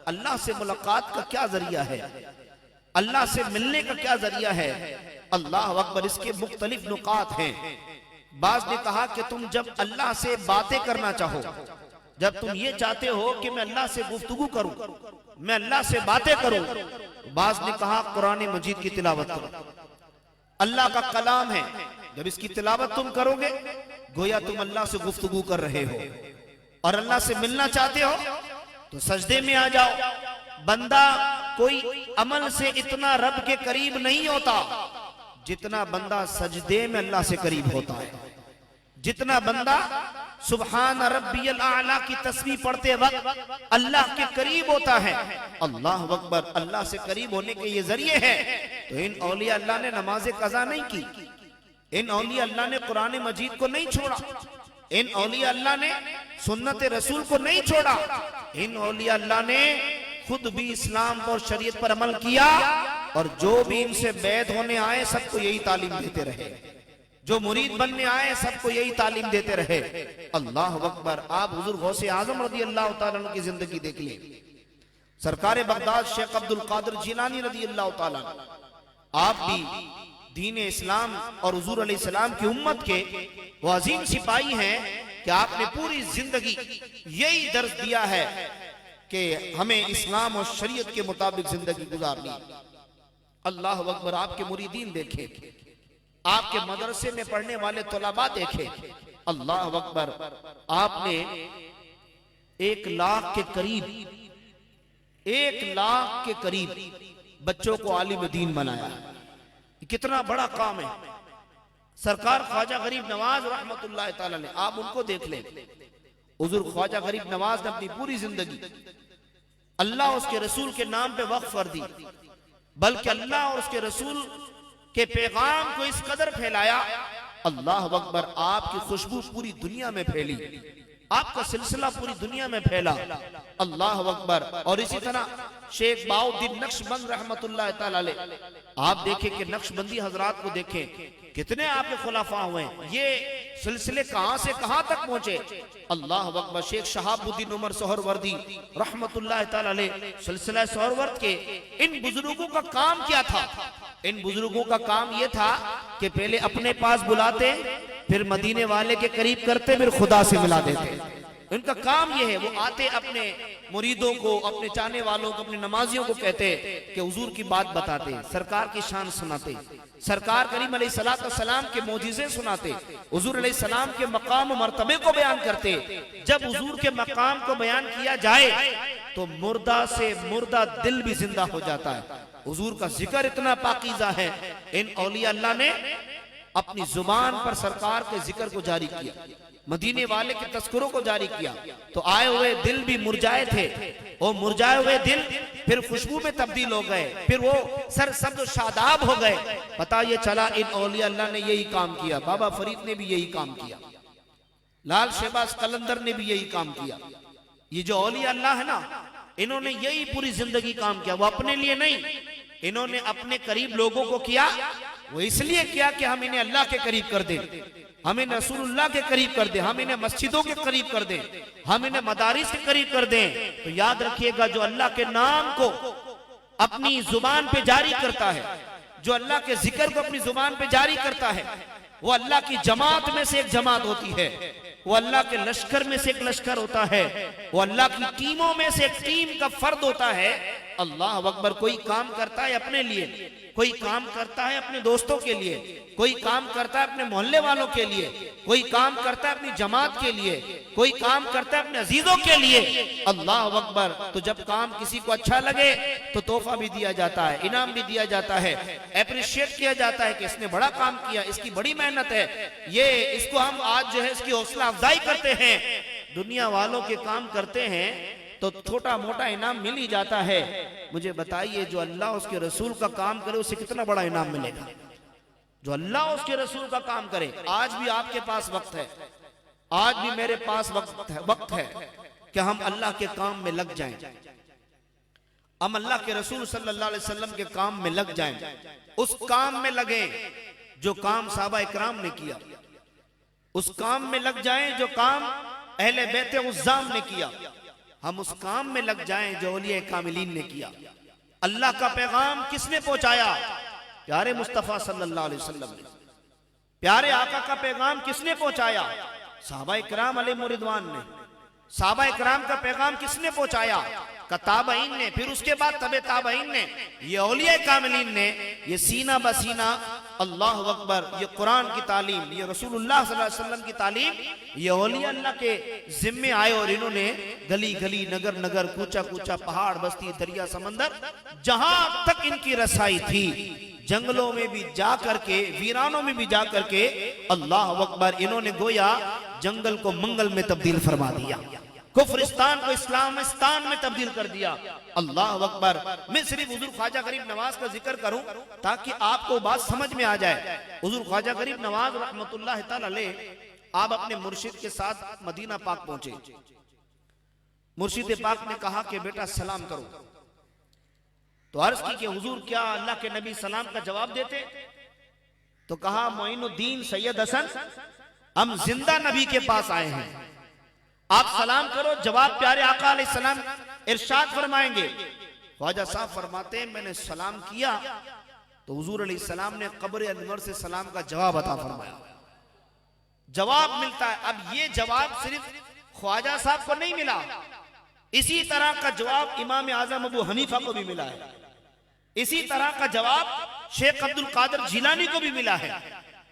अल्लाह से मुलाकात का क्या जरिया है, अल्लाह से मिलने का क्या जरिया है? अल्लाह अकबर। इसके मुख्तलिफ नुकात हैं। बाज ने कहा कि तुम जब अल्लाह से बातें करना चाहो, जब तुम ये चाहते हो कि मैं अल्लाह से गुफ्तगू करूं, मैं अल्लाह से बातें करूं, बाज ने कहा कुरान मजीद की तिलावत करो, अल्लाह का कलाम है। जब इसकी तिलावत तुम करोगे गोया तुम अल्लाह से गुफ्तगू कर रहे हो। और अल्लाह से मिलना चाहते हो तो सजदे में आ जाओ। बंदा कोई अमल से इतना रब के करीब नहीं होता जितना बंदा सजदे में अल्लाह से करीब होता है। जितना बंदा सुबहान रब्बियल आला की तस्बीह पढ़ते वक्त अल्लाह के करीब होता है। अल्लाह अकबर। अल्लाह से करीब होने के ये जरिए हैं। तो इन औलिया अल्लाह ने नमाज कज़ा नहीं की, इन औलिया अल्लाह ने कुरान मजीद को नहीं छोड़ा, इन औलिया अल्लाह ने सुन्नत रसूल को नहीं छोड़ा, इन औलिया अल्लाह ने खुद भी इस्लाम और शरीयत पर अमल किया। और जो भी इनसे बैत होने आए सबको यही तालीम देते रहे, जो मुरीद बनने आए सबको यही तालीम देते रहे। अल्लाह अकबर। आप हुजूर गौसे आजम रज़ी अल्लाह तआला अन्हु की जिंदगी देख लें, सरकार बगदाद शेख अब्दुल कादिर जिलानी रज़ी अल्लाह तआला, आप भी दीन इस्लाम और हुजूर अलैहिस्सलाम की उम्मत के वो अजीम सिपाही हैं कि आपने पूरी जिंदगी यही दर्ज दिया है कि हमें इस्लाम और शरीयत के मुताबिक जिंदगी गुजारनी। अल्लाह अकबर। आपके मुरीदीन देखे, आपके मदरसे में पढ़ने वाले तलबा देखे। अल्लाह अकबर। आपने 1 लाख के करीब, 1 लाख के करीब बच्चों को आलिम दीन बनाया। कितना बड़ा काम है। सरकार ख्वाजा गरीब नवाज रहमतुल्लाह ताला ने, आप उनको देख लें, हुजूर ख्वाजा गरीब नवाज ने अपनी पूरी जिंदगी अल्लाह उसके रसूल के नाम पे वक्फ कर दी, बल्कि अल्लाह और उसके रसूल के पैगाम को इस कदर फैलाया। अल्लाह अकबर। आपकी खुशबू पूरी दुनिया में फैली, आपका सिलसिला पूरी दुनिया में फैला। अल्लाह अकबर। और इसी तरह शेख बाउद्दीन नक्शबंद रहमतुल्लाह ताला अलैह, आप देखें कि नक्शबंदी हजरात को देखें, कितने आपके खुलाफा हुए, ये सिलसिले कहां से कहां तक पहुंचे। अल्लाह अकबर। शेख शहाबुद्दीन उमर सोहरवर्दी रहमतुल्लाह ताला अलैह, सिलसिला सोहरवर्द के इन बुजुर्गों का काम क्या था? इन बुजुर्गों का काम यह था कि पहले अपने पास बुलाते, फिर मदीने वाले के करीब करते, फिर खुदा से मिला देते। इनका काम यह है, वो आते अपने मुरीदों को, अपने चाहने वालों को, अपने नमाजियों को कहते कि हुजूर की बात बताते, सरकार की शान सुनाते, सरकार करीम अलैहिस्सलातु वस्सलाम के मौजिज़े सुनाते, हुजूर अलैहिस्सलाम के मकाम और मर्तबे को बयान करते। जब हुजूर के मकाम को बयान किया जाए तो मुर्दा से मुर्दा दिल भी जिंदा हो जाता है। हुजूर का जिक्र इतना पाकीज़ा है। इन औलिया अल्लाह ने अपनी जुबान पर सरकार के जिक्र को जारी किया, मदीने वाले के तस्करों को जारी किया, तो आए हुए दिल भी मुरझाए थे। वो मुरझाए हुए दिल फिर खुशबू में तब्दील हो गए, फिर वो सर सब्ज शादाब हो गए। पता ये चला इन औलिया अल्लाह ने यही काम किया। बाबा फरीद ने भी यही काम किया, लाल शहबाज कलंदर ने भी यही काम किया। ये जो औलिया अल्लाह है ना, इन्होंने यही पूरी जिंदगी काम किया। वो अपने लिए नहीं, इन्होंने अपने करीब लोगों को किया। वो इसलिए किया कि हम इन्हें अल्लाह के करीब कर दें, हम इन्हें रसूलुल्लाह के करीब कर दें, हम इन्हें मस्जिदों के करीब कर दें, हम इन्हें मदारिस के करीब कर दें। तो याद रखिएगा, जो अल्लाह के नाम को अपनी जुबान पे जारी करता है, जो अल्लाह के जिक्र को अपनी जुबान पे जारी करता है, वो अल्लाह की जमात में से एक जमात होती है, वो अल्लाह के लश्कर में से एक लश्कर होता है, वो अल्लाह की टीमों में से एक टीम का फर्द होता है। अल्लाह अकबर। कोई काम करता है अपने लिए, कोई काम करता है अपने दोस्तों के लिए, कोई काम करता है अपने मोहल्ले वालों के लिए, कोई काम करता है अपनी जमात के लिए, कोई काम करता है अपने अजीजों के लिए। अल्लाह अकबर। तो जब काम किसी को अच्छा लगे तो तोहफा भी दिया जाता है, इनाम भी दिया जाता है, अप्रिशिएट किया जाता है कि इसने बड़ा काम किया, इसकी बड़ी मेहनत है, ये इसको हम आज जो है इसकी हौसला अफजाई करते हैं। दुनिया वालों के काम करते हैं तो छोटा मोटा इनाम मिल ही जाता है। मुझे बताइए, जो अल्लाह उसके रसूल का काम करे उसे कितना बड़ा इनाम मिलेगा? जो अल्लाह उसके रसूल का काम करे। आज भी आपके पास वक्त है, आज भी मेरे पास वक्त है कि हम अल्लाह के काम में लग जाएं, हम अल्लाह के रसूल सल्लल्लाहु अलैहि वसल्लम के काम में लग जाएं, उस काम में लगे जो काम साहबा इकराम ने किया, उस काम में लग जाएं जो काम अहले बैत उज़्ज़ाम ने किया, हम उस काम में लग जाएं जो औलिया कामिलीन ने किया। अल्लाह का पैगाम किसने पहुंचाया? प्यारे मुस्तफा सल्लल्लाहु अलैहि वसल्लम ने। प्यारे आका का पैगाम किसने पहुंचाया? सहाबा इकराम अलैहिम रिदवान ने। सहाबा इकराम का पैगाम किसने पहुंचाया? ताबईन ने, फिर उसके बाद तबे ताबईन ने, ये औलिया कामिलीन ने, ये सीना बसीना अल्लाह अकबर, ये कुरान की तालीम, ये रसूलुल्लाह सल्लल्लाहु अलैहि वसल्लम की तालीम, ये औलिया अल्लाह के जिम्मे आए और इन्होंने गली गली, नगर नगर, कूचा कूचा, पहाड़, बस्ती, दरिया, समंदर, जहां तक इनकी रसाई थी, जंगलों में भी जा करके, वीरानों में भी जा करके, अल्लाह अकबर, इन्होंने गोया जंगल को मंगल में तब्दील फरमा दिया, कुफ्रिस्तान को इस्लामिस्तान में तब्दील कर दिया। अल्लाह अकबर। मैं सिर्फ हुजूर ख्वाजा गरीब नवाज का जिक्र करूं ताकि आपको बात समझ में आ जाए। हुजूर ख्वाजा गरीब नवाज रहमतुल्लाह तआला अलैह, आप अपने मुर्शिद के साथ मदीना पाक पहुंचे। मुर्शिद पाक ने कहा कि बेटा सलाम करो। तो अर्ज की कि हुजूर क्या अल्लाह के नबी सलाम का जवाब देते? तो कहा मोइनुद्दीन सैयद हसन, हम जिंदा नबी के पास आए हैं, आप सलाम करो, जवाब प्यारे आका अलैहिस्सलाम इरशाद फरमाएंगे। ख्वाजा साहब फरमाते हैं मैंने सलाम किया तो हुजूर अलैहिस्सलाम ने कब्र अनवर से सलाम का जवाब अता फरमाया। जवाब मिलता है। अब ये जवाब सिर्फ ख्वाजा साहब को नहीं मिला, इसी तरह का जवाब इमाम आजम अबू हनीफा को भी मिला है, इसी तरह का जवाब शेख अब्दुल कादिर जिलानी को भी मिला है,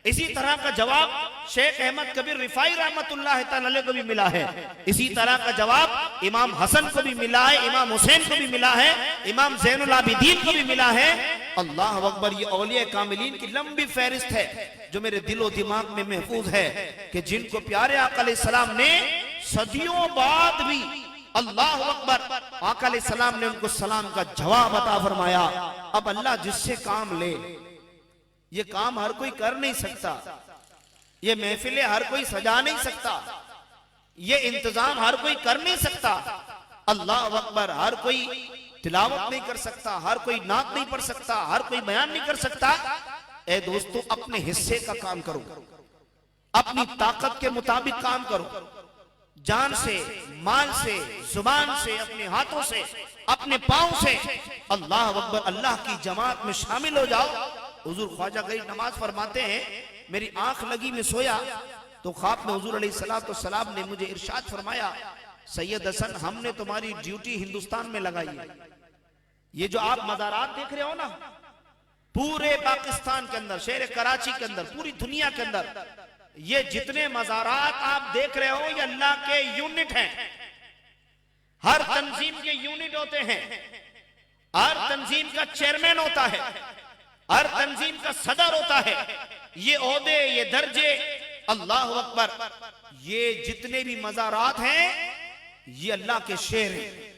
इसी तरह का जवाब शेख अहमद कबीर रिफाई रहमतुल्लाह तआला अलैह को भी मिला है, इसी तरह का जवाब इमाम हसन को भी मिला है, इमाम हुसैन को भी मिला है, इमाम ज़ैनुल आबिदीन को भी मिला है। अल्लाह अकबर। ये औलिया कामिलीन की लंबी फहरिस्त है जो मेरे दिलो दिमाग में महफूज है कि जिनको प्यारे आका अलैहिस्सलाम ने सदियों बाद भी, अल्लाह अकबर, आका अलैहिस्सलाम ने उनको सलाम का जवाब अता फरमाया। अब अल्लाह जिससे काम ले, ये काम हर कोई कर नहीं सकता, ये महफिलें हर कोई सजा नहीं सकता, ये इंतजाम हर कोई कर नहीं सकता। अल्लाह अकबर। हर कोई तिलावत नहीं कर सकता, हर कोई नात नहीं पढ़ सकता, हर कोई बयान नहीं कर सकता। ए दोस्तों, अपने हिस्से का काम करो, अपनी ताकत के मुताबिक काम करो, जान से, माल से, जुबान से, अपने हाथों से, अपने पांव से। अल्लाह अकबर। अल्लाह की जमात में शामिल हो जाओ। हुजूर ख्वाजा गरीब नवाज फरमाते हैं मेरी आंख लगी, मैं सोया तो ख्वाब में हुजूर अलैहिस्सलाम ने मुझे इरशाद फरमाया, सैयद हसन, हमने तुम्हारी ड्यूटी हिंदुस्तान में लगाई है। ये जो आप मज़ारात देख रहे हो ना, पूरे पाकिस्तान के अंदर, शहर कराची के अंदर, पूरी दुनिया के अंदर, ये जितने मज़ारात आप देख रहे हो, ये अल्लाह के यूनिट हैं। हर तंजीम के यूनिट होते हैं, हर तंजीम का चेयरमैन होता है, हर तंजीम का सदर होता है, ये ओहदे, ये दर्जे, अल्लाह अकबर, ये जितने भी मज़ारात हैं ये अल्लाह के शेर हैं।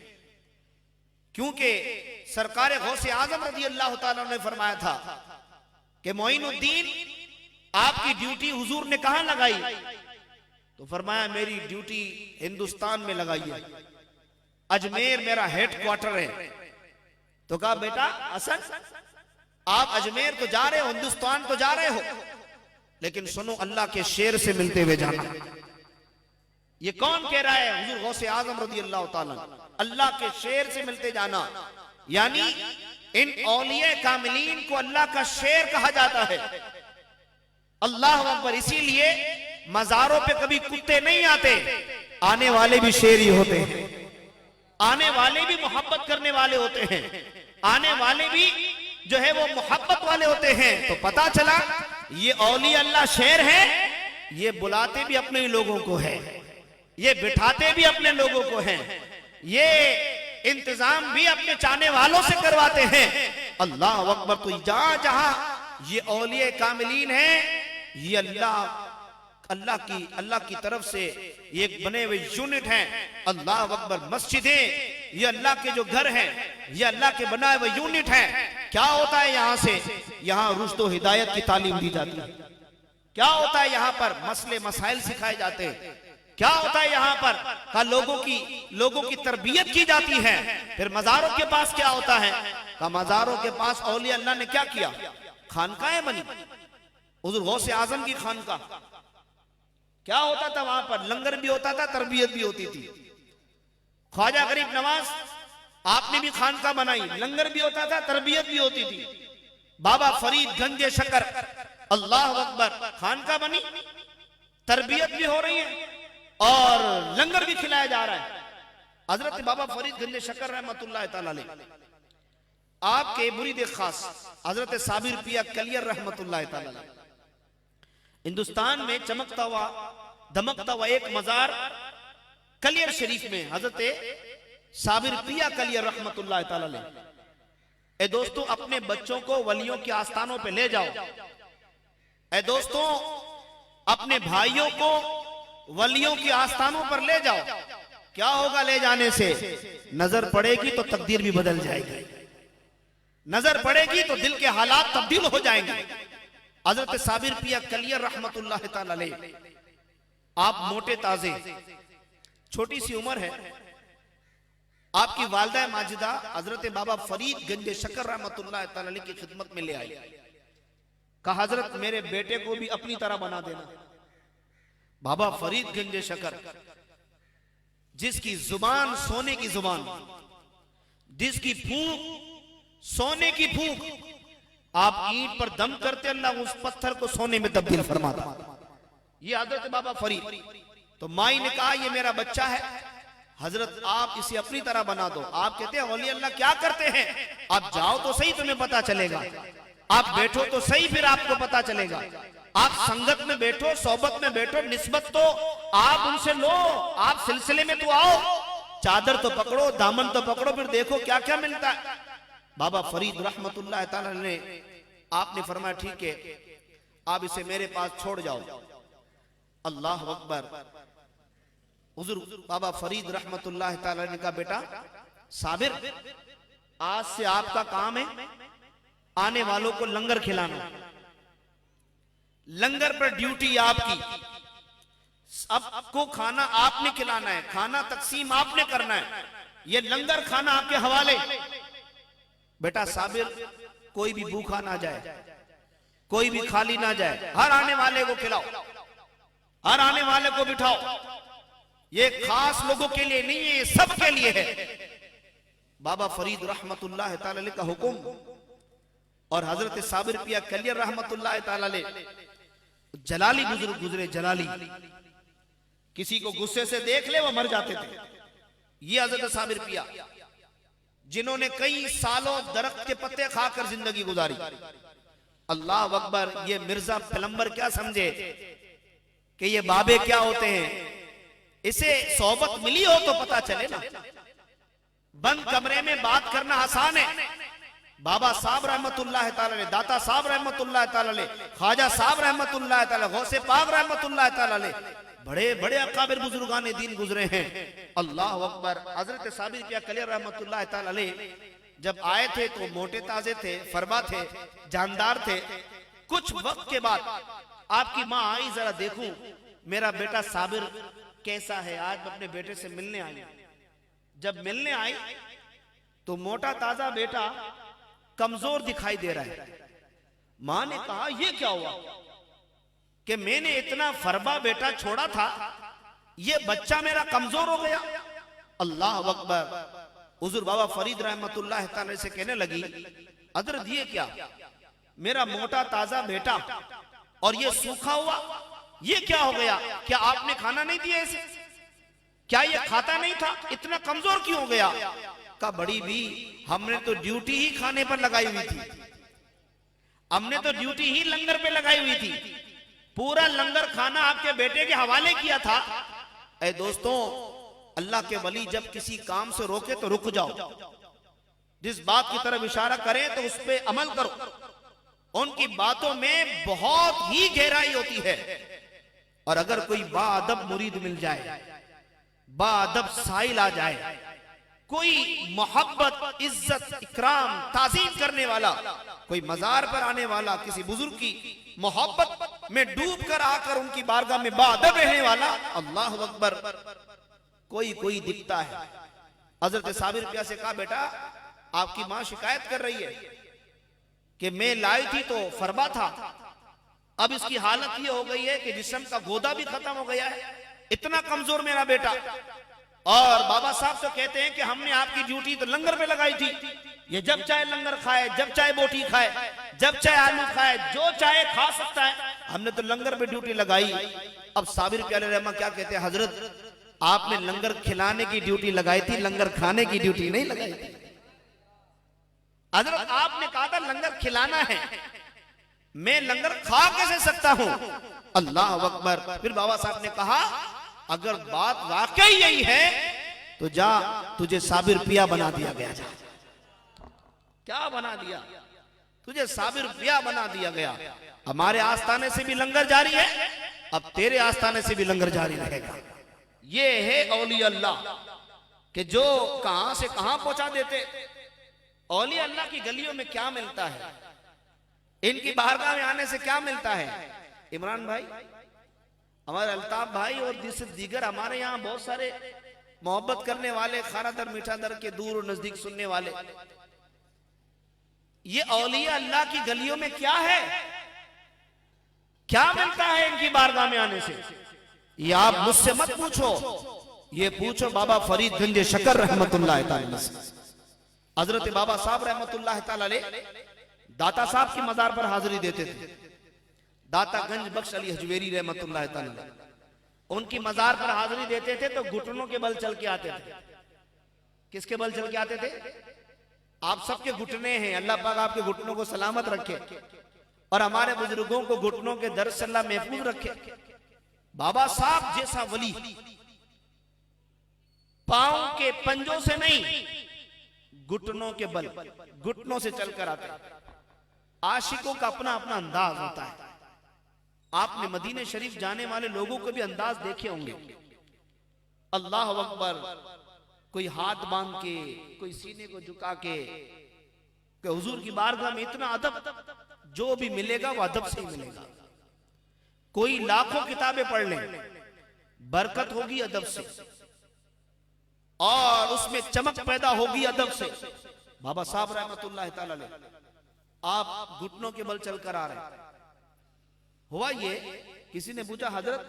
क्योंकि सरकार गौसे आजम रज़ी अल्लाह ताला ने फरमाया था कि मोइनुद्दीन आपकी ड्यूटी हुजूर ने कहां लगाई? तो फरमाया मेरी ड्यूटी हिंदुस्तान में लगाई है, अजमेर मेरा हेडक्वार्टर है। तो कहा बेटा असन आप अजमेर तो जा रहे हो, हिंदुस्तान तो जा रहे हो, लेकिन सुनो अल्लाह के शेर से मिलते हुए जाना। ये कौन कह रहा है? हुजूर गौसे आजम रज़ी अल्लाह ताला, अल्लाह के शेर से मिलते जाना। यानी इन औलिया कामिलीन को अल्लाह का शेर कहा जाता है। अल्लाह अकबर। इसीलिए मज़ारों पे कभी कुत्ते नहीं आते, आने वाले भी शेर ही होते हैं, आने वाले भी मोहब्बत करने वाले होते हैं, आने वाले भी जो है वो मोहब्बत वाले होते हैं। तो पता चला ये औलिया अल्लाह शेर है, ये बुलाते भी अपने लोगों को है, ये बिठाते भी अपने लोगों को हैं, ये इंतजाम भी अपने चाहने वालों से करवाते हैं। अल्लाह अकबर। तो जहां जहां ये औलिया कामिलीन है, ये अल्लाह की तरफ से एक बने हुए यूनिट हैं। अल्लाह अकबर। मस्जिदें ये अल्लाह के जो घर हैं, ये अल्लाह के बनाए हुए यूनिट हैं। क्या होता है यहां से? यहां रुश्द व हिदायत की तालीम दी जाती है। क्या होता है यहां पर? मसले मसाइल सिखाए जाते हैं। क्या होता है यहां पर? का लोगों की तरबियत की जाती है। फिर मज़ारों के पास क्या होता है? का मज़ारों के पास औलिया अल्लाह ने क्या किया? खानकाएं बनी। हुजूर गौसे आजम की खानका। क्या होता था वहां पर? लंगर भी होता था, तरबियत भी होती थी। ख्वाजा गरीब नवाज आपने भी खानका बनाई, लंगर भी होता था, तरबियत भी होती थी। बाबा फरीद गंजे शकर, अल्लाह अकबर, खानका बनी, तरबियत भी हो रही है और लंगर भी खिलाया जा रहा है। हजरत बाबा फरीद गंजे शकर रहमतुल्लाह ताला अलैह, आपके मुरीद खास हजरत साबिर पिया कलियर रहमतुल्लाह ताला अलैह, हिंदुस्तान में चमकता हुआ धमकता हुआ एक मजार कलियर शरीफ में हजरत साबिर पिया कलियर रहमतुल्लाह ताला अलैह। ए दोस्तों, अपने बच्चों को वलियों के आस्थानों पे ले जाओ। ए दोस्तों, अपने भाइयों को वलियों के आस्थानों पर ले जाओ। क्या होगा ले जाने से? नजर पड़ेगी तो तकदीर भी बदल जाएगी, नजर पड़ेगी तो दिल के हालात तब्दील हो जाएंगे। हजरत साबिर पिया कलियर रहमतुल्लाह ताला अलैह, आप मोटे ताजे, छोटी सी उम्र है, आपकी वालिदा माजिदा हजरत बाबा फरीद गंजे शकर रहमतुल्लाह ताला अलैह की खिदमत में ले आई। कहा हजरत मेरे बेटे को भी अपनी तरह बना देना। बाबा फरीद गंजे शकर, जिसकी जुबान सोने की जुबान, जिसकी फूंक सोने की फूंक, आप ईंट पर दम करते अल्लाह उस पत्थर को सोने में तब्दील फरमाता। ये हजरत बाबा फरीद। तो माई ने कहा ये मेरा बच्चा है, हजरत आप इसे अपनी तरह बना दो। आप कहते हैं औलिया अल्लाह क्या करते हैं? आप जाओ तो सही, तुम्हें पता चलेगा। आप बैठो तो सही, फिर आपको पता चलेगा। आप संगत में बैठो, सोबत में बैठो, निस्बत तो आप उनसे लो, आप सिलसिले में तो आओ, चादर तो पकड़ो, दामन तो पकड़ो, फिर देखो क्या क्या मिलता है। बाबा फरीद रहमतुल्लाह ताला ने, आपने फरमाया ठीक है, आप इसे मेरे पास छोड़ जाओ। अल्लाह अकबर। हुजूर बाबा फरीद रहमतुल्लाह ताला ने कहा बेटा साबिर, आज से आपका काम है आने वालों को लंगर खिलाना। लंगर पर ड्यूटी आपकी, सबको खाना आपने खिलाना है, खाना तकसीम आपने करना है, ये लंगर खाना आपके हवाले। बेटा साबिर, कोई भी भूखा ना जाए, कोई भी खाली ना जाए, हर आने वाले को खिलाओ, हर आने वाले को बिठाओ। ये खास लोगों के लिए नहीं है, ये सबके लिए है। बाबा फरीद रहमतुल्लाह ताला अलैह का हुक्म और हजरत साबिर पिया कलियर रहमतुल्लाह ताला अलैह, जलाली बुजुर्ग गुजरे, जलाली, किसी को गुस्से से देख ले वो मर जाते थे। ये हजरत साबिर पिया, जिन्होंने कई सालों दरख्त के पत्ते खाकर जिंदगी गुजारी। अल्लाह अकबर। ये मिर्जा प्लम्बर क्या समझे कि ये बाबे क्या होते हैं? इसे सोबत मिली हो तो पता चले ना। बंद कमरे में बात करना आसान है, बाबा साहब रहमतुल्लाह ताला अलैह, दाता साहब रहमतुल्लाह ताला अलैह, ख्वाजा साहब रहमतुल्लाह ताला, गौसे पाक रहमतुल्लाह ताला अलैह, बड़े बड़े अकाबिर बुजुर्गान दीन गुजरे हैं। अल्लाह अकबर। हजरत साबिर किया कलियर रहमतुल्लाह ताला अलैह जब आए थे तो मोटे ताजे थे, फरबा थे, जानदार थे। कुछ वक्त के बाद आपकी माँ आई, जरा देखूं मेरा बेटा साबिर कैसा है, आज मैं अपने बेटे से मिलने आई। जब मिलने आई तो मोटा ताजा बेटा कमजोर दिखाई दे रहा है। मां ने कहा यह क्या हुआ कि मैंने इतना फरबा बेटा छोड़ा था, ये बच्चा मेरा कमजोर हो गया। अल्लाह अकबर। हुजूर बाबा फरीद रहमतुल्लाह ताला से कहने लगी, हजरत ये क्या, मेरा मोटा ताजा बेटा और ये सूखा हुआ, ये क्या हो गया? क्या आपने खाना नहीं दिया इसे? क्या ये खाता नहीं था? इतना कमजोर क्यों हो गया? का बड़ी भी हमने तो ड्यूटी ही खाने पर लगाई हुई थी, हमने तो ड्यूटी ही लंगर पे लगाई हुई थी, पूरा लंगर खाना आपके बेटे के हवाले किया था। ऐ दोस्तों, अल्लाह के वली जब किसी काम से रोके तो रुक जाओ, जिस बात की तरफ इशारा करें तो उस पर अमल करो। उनकी बातों में बहुत ही गहराई होती है। और अगर कोई बाअदब मुरीद मिल जाए, बाअदब साइल आ जाए, कोई मोहब्बत, इज्जत, इकराम, ताज़ीम करने वाला, कोई मजार पर आने वाला, किसी बुजुर्ग की मोहब्बत में डूब कर आकर उनकी बारगाह में बाअदब रहने वाला, अल्लाह अकबर, कोई दिखता है। हजरत साबिर पिया से कहा, बेटा आपकी मां शिकायत कर रही है कि मैं लाई थी तो फरबा था, अब इसकी हालत ये हो गई है कि जिस्म का गोदा भी खत्म हो गया है, इतना कमजोर मेरा बेटा। और बाबा साहब तो कहते हैं कि हमने आपकी ड्यूटी तो लंगर पे लगाई थी, ये जब चाहे लंगर खाए, जब चाहे बोटी खाए, जब चाहे आलू खाए, जो चाहे खा सकता है, हमने तो लंगर पे ड्यूटी लगाई। अब साबिर प्याले रहमा क्या कहते हैं, हजरत आपने लंगर खिलाने की ड्यूटी लगाई थी, लंगर खाने की ड्यूटी नहीं लगाई थी। हजरत आपने कहा था लंगर खिलाना है, मैं लंगर खा कैसे सकता हूं? अल्लाह अकबर। फिर बाबा साहब ने कहा, अगर बात वाकई यही है तो जा, तुझे साबिर पिया बना दिया गया। जा, क्या बना दिया? तुझे साबिर पिया बना दिया गया। हमारे आस्थाने से भी लंगर जारी है, अब तेरे आस्थाने से भी लंगर जारी रहेगा। ये है औलिया अल्लाह कि जो कहां से कहां पहुंचा देते। औलिया अल्लाह की गलियों में क्या मिलता है, इनकी बारगाह में आने से क्या मिलता है? इमरान भाई, हमारे अल्ताफ भाई और दीगर हमारे यहाँ बहुत सारे मोहब्बत करने वाले, खाना दर मीठा दर के दूर और नजदीक सुनने वाले, ये औलिया अल्लाह की गलियों में क्या है, क्या मिलता है इनकी बारगाह में आने से? ये आप मुझसे मत पूछो, ये पूछो बाबा फरीद गंज शकर रहमतुल्लाह ताला से। हजरत बाबा साहब रहमतुल्लाह ताला अलैह दाता साहब की मजार पर हाजिरी देते थे। दाता गंज बख्श अली हजवेरी रहमतुल्लाह ताला अलैह उनकी मजार पर हाजिरी देते थे तो घुटनों के बल चल के आते थे। किसके बल चल के आते थे? आप सबके घुटने हैं, अल्लाह पाक आपके घुटनों को सलामत रखे और हमारे बुजुर्गों को घुटनों के दर्द से अल्लाह महफूज रखे। बाबा साहब जैसा वली पांव के पंजों से नहीं, घुटनों के बल, घुटनों से चलकर आते। आशिकों का अपना अपना अंदाज होता है। आपने मदीने शरीफ जाने वाले लोगों को भी अंदाज देखे होंगे। अल्लाह अकबर। कोई हाथ बांध के, कोई सीने को झुका के, कोई हुजूर की बारगाह में इतना अदब, जो भी मिलेगा वो अदब से ही मिलेगा। कोई लाखों किताबें पढ़ ले, बरकत होगी अदब से और उसमें चमक पैदा होगी अदब से। बाबा साहब रहमतुल्लाह ताला अलैह आप घुटनों के बल चलकर आ रहे। हुआ ये, किसी ने पूछा हजरत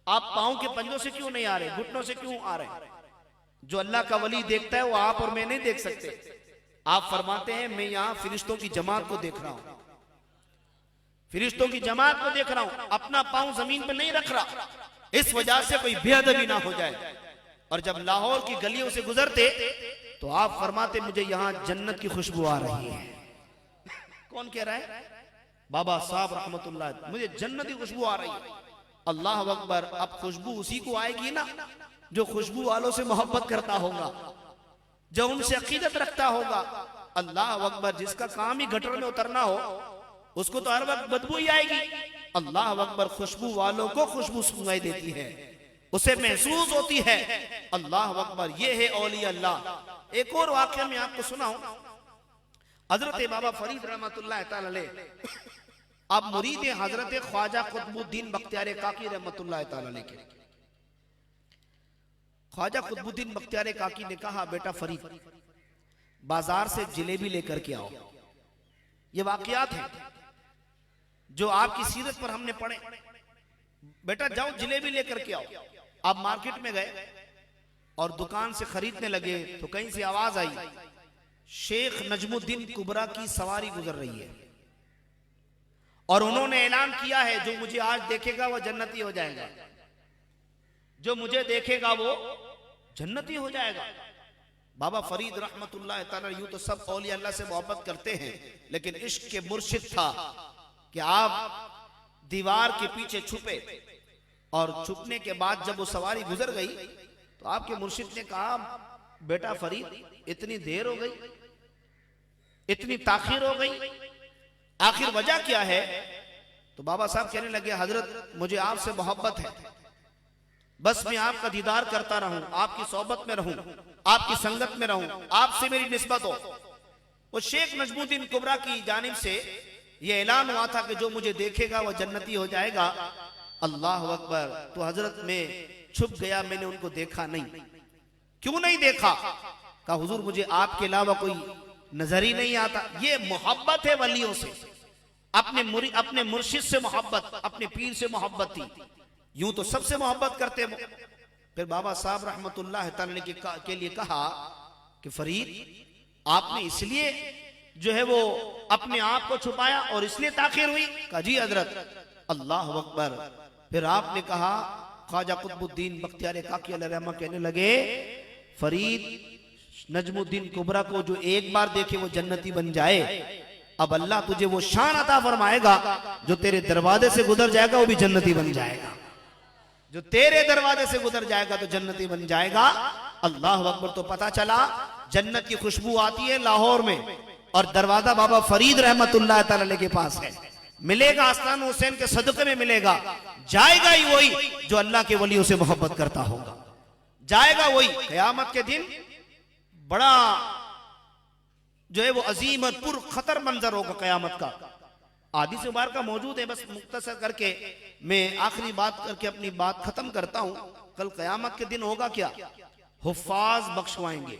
आप पांव के पंजों से क्यों नहीं आ रहे, घुटनों से क्यों आ रहे? जो अल्लाह का वली देखता है वो आप और मैं नहीं देख सकते। आप फरमाते हैं मैं यहां फरिश्तों की जमात को देख रहा हूं, फरिश्तों की जमात को देख रहा हूं, अपना पांव जमीन पर नहीं रख रहा, इस वजह से कोई बेअदबी ना हो जाए। और जब लाहौर की गलियों से गुजरते तो आप फरमाते मुझे यहां जन्नत की खुशबू आ रही है। कौन कह रहा है? बाबा साहब रहमतुल्लाह, मुझे जन्नत की खुशबू आ रही है। अल्लाह अकबर। अब खुशबू उसी को आएगी ना जो खुशबू वालों से मोहब्बत करता होगा, जो उनसे अकीदत रखता होगा, अल्लाह अकबर, जिसका काम ही गटर में उतरना हो उसको तो हर वक्त बदबू ही आएगी। अल्लाह अकबर खुशबू वालों को खुशबू सुनाई देती है, उसे महसूस होती है। अल्लाह अकबर, ये है औलिया अल्लाह। एक और वाकया मैं आपको सुनाऊं। हजरत बाबा फरीद रहमतुल्लाह तआला अलैह आप मुरीद हजरत ख्वाजा कुतुबुद्दीन बख्तियार काकी रहमतुल्लाह तआला अलैह के। ख्वाजा कुतुबुद्दीन बख्तियार काकी ने कहा, बेटा फरीद, बाजार से जिलेबी लेकर के आओ। ये वाकयात है जो आपकी सीरत पर हमने पढ़े। बेटा जाओ जिलेबी लेकर के आओ। आप मार्केट में गए और दुकान से खरीदने लगे तो कहीं से आवाज आई, शेख नजमुद्दीन कुबरा की सवारी गुजर रही है और उन्होंने ऐलान किया है, जो मुझे आज देखेगा वो जन्नती हो जाएगा, जो मुझे देखेगा वो जन्नती हो जाएगा। बाबा फरीद रहमतुल्लाह तआला यूं तो सब औलिया अल्लाह से मोहब्बत करते हैं, लेकिन इश्क के मुर्शिद था कि आप दीवार के पीछे छुपे और छुपने के बाद जब वो सवारी गुजर गई तो आपके मुर्शिद ने कहा, बेटा फरीद, इतनी देर हो गई, इतनी ताखीर हो गई, आखिर वजह क्या है? तो बाबा साहब कहने लगे, हजरत मुझे आपसे मोहब्बत है, बस मैं आपका दीदार करता रहूं, आपकी सोहबत में रहूं, आपकी संगत में रहूं, आपसे मेरी निस्बत हो। वो शेख नजमुद्दीन कुबरा की जानिब से ये ऐलान हुआ था कि जो मुझे देखेगा वो जन्नती हो जाएगा। अल्लाह अकबर। तो हजरत में छुप गया, मैंने उनको देखा नहीं। क्यों नहीं देखा? कहा, हुजूर मुझे आपके अलावा कोई नजर ही नहीं आता। ये मोहब्बत है वलियों से, अपने मुर्शिद से मोहब्बत, अपने पीर से मोहब्बत थी। यूं तो सबसे मोहब्बत करते हैं। फिर बाबा साहब रहमतुल्लाह तआला के लिए कहा कि फरीद, आपने इसलिए जो है वो अपने आप को छुपाया और इसलिए ताखिर हुई? कहा, जी हजरत। अल्लाह अकबर। फिर आपने कहा, ख्वाजा कुतुबुद्दीन बख्तियार काकी अलैहि रहमा कहने लगे, फरीद, नजमुद्दीन कुबरा को जो एक बार देखे वो जन्नती बन जाए, अब अल्लाह तुझे वो शान अता फरमाएगा, जो तेरे दरवाजे से गुजर जाएगा वो भी जन्नती बन जाएगा। जो तेरे दरवाजे से गुजर जाएगा तो जन्नती बन जाएगा। अल्लाह अकबर। तो पता चला जन्नत की खुशबू आती है लाहौर में और दरवाजा बाबा फरीद रहमतुल्लाह तआला अलैह के पास है। मिलेगा आस्तान हुसैन के सदक़े में मिलेगा। जाएगा ही वही जो अल्लाह के वलियों से मोहब्बत करता होगा, जाएगा वही। क़यामत के दिन बड़ा जो है वो अजीम और पुर खतर मंजर होगा क़यामत का। हादीस मुबारक का मौजूद है, बस मुख्तसर करके मैं आखिरी बात करके अपनी बात खत्म करता हूं। कल क़यामत के दिन होगा क्या? हुफ़ाज़ बख्शवाएंगे,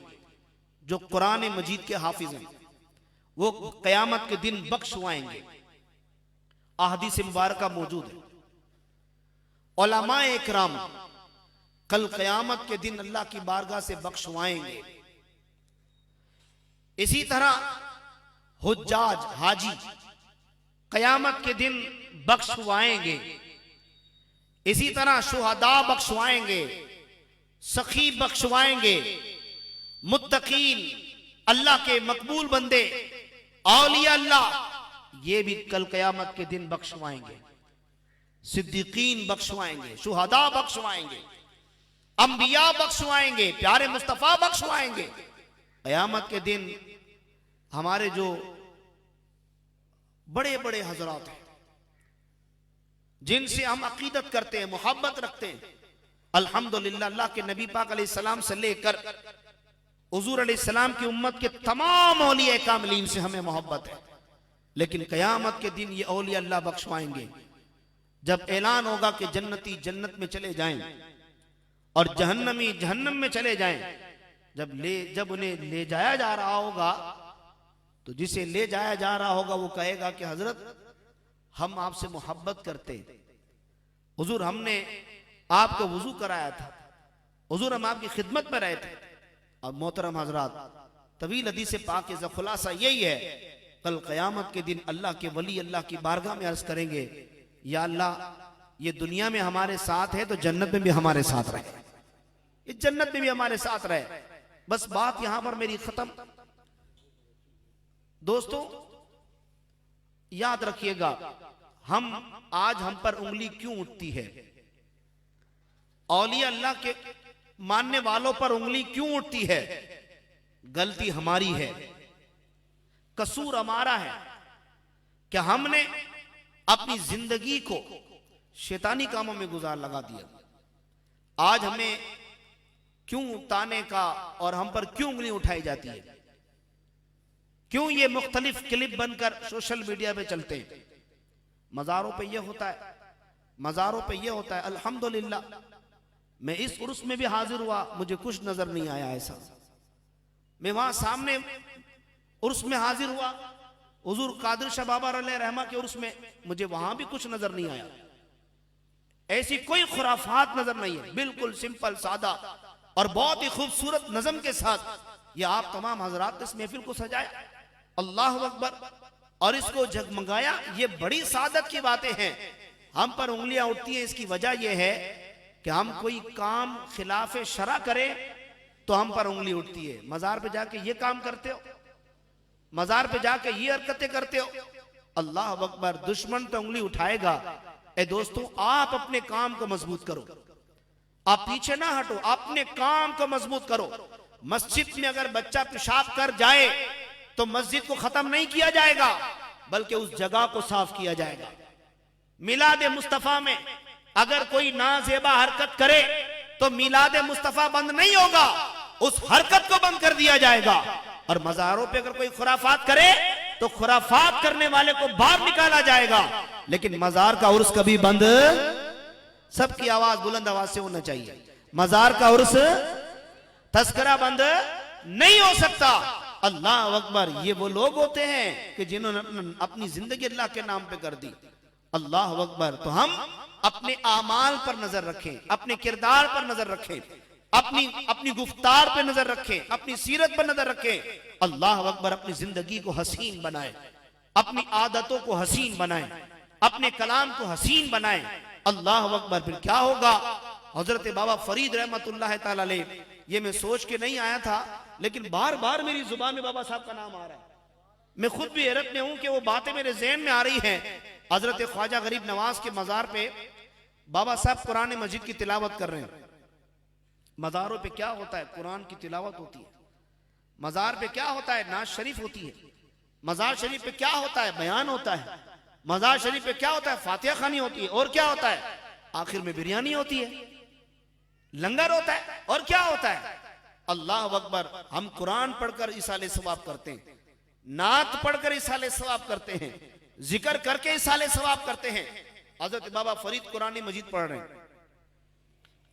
जो कुरान मजीद के हाफिज हैं, वो क़यामत के दिन बख्शवाएंगे। अहादीस मुबारक मौजूद है। उलमाए इकराम कल क़यामत के दिन अल्लाह की बारगाह से बख्शवाएंगे। इसी तरह हुज्जाज हाजी क़यामत के दिन बख्शवाएंगे। इसी तरह शुहदा बख्शवाएंगे, सखी बख्शवाएंगे, मुत्तकीन अल्लाह के मकबूल बंदे औलिया अल्लाह ये भी कल क़यामत के दिन बख्शवाएंगे। सिद्दीकीन बख्शवाएंगे, शुहदा बख्शवाएंगे, अंबिया बख्शवाएंगे, प्यारे मुस्तफा बख्शवाएंगे। क़यामत के दिन हमारे जो बड़े बड़े हजरात हैं, जिनसे हम अकीदत करते हैं, मोहब्बत रखते हैं, अल्हम्दुलिल्लाह अल्लाह के नबी पाक अलैहिस्सलाम से लेकर हुजूर अलैहिस्सलाम की उम्मत के तमाम औलिया कामिलीन से हमें मोहब्बत है। लेकिन क़यामत के दिन ये औलिया अल्लाह बख्शवाएंगे। जब ऐलान होगा कि जन्नती जन्नत में चले जाएं और जहन्नमी जहन्नम में चले जाएं, जब उन्हें ले जाया जा रहा होगा तो जिसे ले जाया जा रहा होगा वो कहेगा कि हजरत हम आपसे मोहब्बत करते, हुजूर हमने आपको वुजू कराया था, हुजूर हम आपकी खिदमत में रहे थे। अब मोहतरम हजरात, तवील हदीस पाक का खुलासा यही है, कल क़यामत के दिन अल्लाह के वली अल्लाह की बारगाह में अर्ज करेंगे, या अल्लाह ये दुनिया में हमारे साथ है तो जन्नत में भी हमारे साथ रहे, इस जन्नत में भी हमारे साथ रहे। बस बात यहां पर मेरी खत्म। दोस्तों याद रखिएगा, आज हम पर उंगली क्यों उठती है, औलिया अल्लाह के मानने वालों पर उंगली क्यों उठती है? गलती हमारी है, कसूर हमारा है कि हमने अपनी जिंदगी को शैतानी कामों में गुजार लगा दिया। आज हमें क्यों ताने का और हम पर क्यों उंगली उठाई जाती है? क्यों ये मुख्तलिफ क्लिप बनकर सोशल मीडिया पे चलते हैं? मज़ारों पे ये होता है, मज़ारों पे ये होता है। अल्हम्दुलिल्लाह मैं इस उर्स में भी हाजिर हुआ, मुझे कुछ नजर नहीं आया ऐसा। मैं वहां सामने उर्स में हाजिर हुआ, हुजूर कादिर शाह बाबा अलैहि रहमा के उर्स में, मुझे वहां भी कुछ नजर नहीं आया। ऐसी कोई खुराफात नजर नहीं है, बिल्कुल सिंपल सादा और बहुत ही खूबसूरत नज़म के साथ ये आप तमाम हजरात इस महफिल को सजाया, अल्लाह अकबर, और इसको जगमगाया। ये बड़ी सादत की बातें हैं। हम पर उंगलियां उठती हैं, इसकी वजह यह है कि हम कोई काम खिलाफ शरा करें तो हम पर उंगली उठती है। मजार पे जाके ये काम करते हो, मजार पे जाके ये हरकतें करते हो, अल्लाह अकबर, दुश्मन तो उंगली उठाएगा। ए दोस्तों, आप अपने काम को मजबूत करो, आप पीछे ना हटो, अपने काम को मजबूत करो। मस्जिद में अगर बच्चा पेशाब कर जाए तो मस्जिद को खत्म नहीं किया जाएगा, बल्कि उस जगह को साफ किया जाएगा। मिलाद मुस्तफा में अगर कोई नाजेबा हरकत करे तो मिलाद मुस्तफा बंद नहीं होगा, उस हरकत को बंद कर दिया जाएगा। और मजारों पे अगर कोई खुराफात करे तो खुराफात करने वाले को बाहर निकाला जाएगा, लेकिन मजार का उर्स कभी बंद, सबकी आवाज बुलंद आवाज से होना चाहिए, मजार का उर्स तस्करा बंद नहीं हो सकता। अल्लाह अकबर, ये वो लोग होते हैं कि जिन्होंने अपनी जिंदगी अल्लाह के नाम पे कर दी। अल्लाह अकबर। तो हम अपने आमाल पर नजर रखें, अपने किरदार पर नजर रखें, अपनी गुफ्तार पर नजर रखें, अपनी सीरत पर नजर रखें। अल्लाह अकबर, अपनी जिंदगी को हसीन बनाए, अपनी आदतों को हसीन बनाए, अपने कलाम को हसीन बनाए। अल्लाह अकबर। फिर क्या होगा? हजरत बाबा फरीद रहमतुल्लाह ताला अलैह, ये मैं सोच के नहीं आया था, लेकिन बार बार मेरी जुबान में बाबा साहब का नाम आ रहा है। मैं खुद भी हैरत में हूं कि वो बातें मेरे ज़हन में आ रही हैं। हजरत ख्वाजा गरीब नवाज के मजार पे बाबा साहब कुरान मजीद की तिलावत कर रहे हैं। मज़ारों पे क्या होता है? कुरान की तिलावत होती है। मजार पे क्या होता है? नाज शरीफ होती है। मजार शरीफ पे क्या होता है? बयान होता है। मजार शरीफ पे क्या होता है? फातिहा खानी होती है। और क्या होता है? आखिर में बिरयानी होती है, लंगर होता है। और क्या होता है? अल्लाह अकबर। हम कुरान पढ़कर इसाले सवाब करते हैं, नात पढ़कर इसाले सवाब करते हैं, जिक्र करके इसाले सवाब करते हैं। हजरत बाबा फरीद कुरान मजीद पढ़ रहे हैं,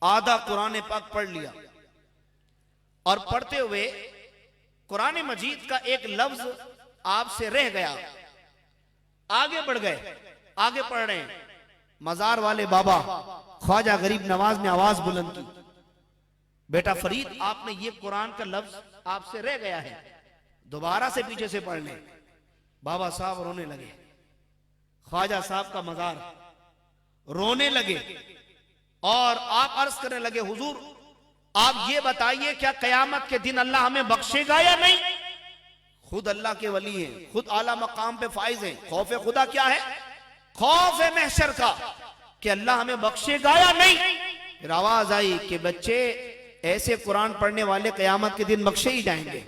आधा कुरान पाक पढ़ लिया और पढ़ते हुए कुरान मजीद का एक लफ्ज आपसे रह गया, आगे बढ़ गए, आगे पढ़ रहे हैं। मजार वाले बाबा ख्वाजा गरीब नवाज ने आवाज बुलंद की, बेटा फरीद, आपने ये कुरान का लफ्ज आपसे रह गया है, दोबारा से पीछे से पढ़ लें। बाबा साहब रोने लगे, ख्वाजा साहब का मजार, रोने लगे और आप अर्ज करने लगे, हुजूर आप ये बताइए क्या कयामत के दिन अल्लाह हमें बख्शेगा या नहीं? खुद अल्लाह के वली हैं, खुद आला मकाम पे फाइज हैं। खौफ खुदा क्या है? खौफ है महशर का कि अल्लाह हमें बख्शेगा या नहीं। फिर आवाज आई कि बच्चे, ऐसे कुरान पढ़ने वाले कयामत के दिन बख्शे ही जाएंगे।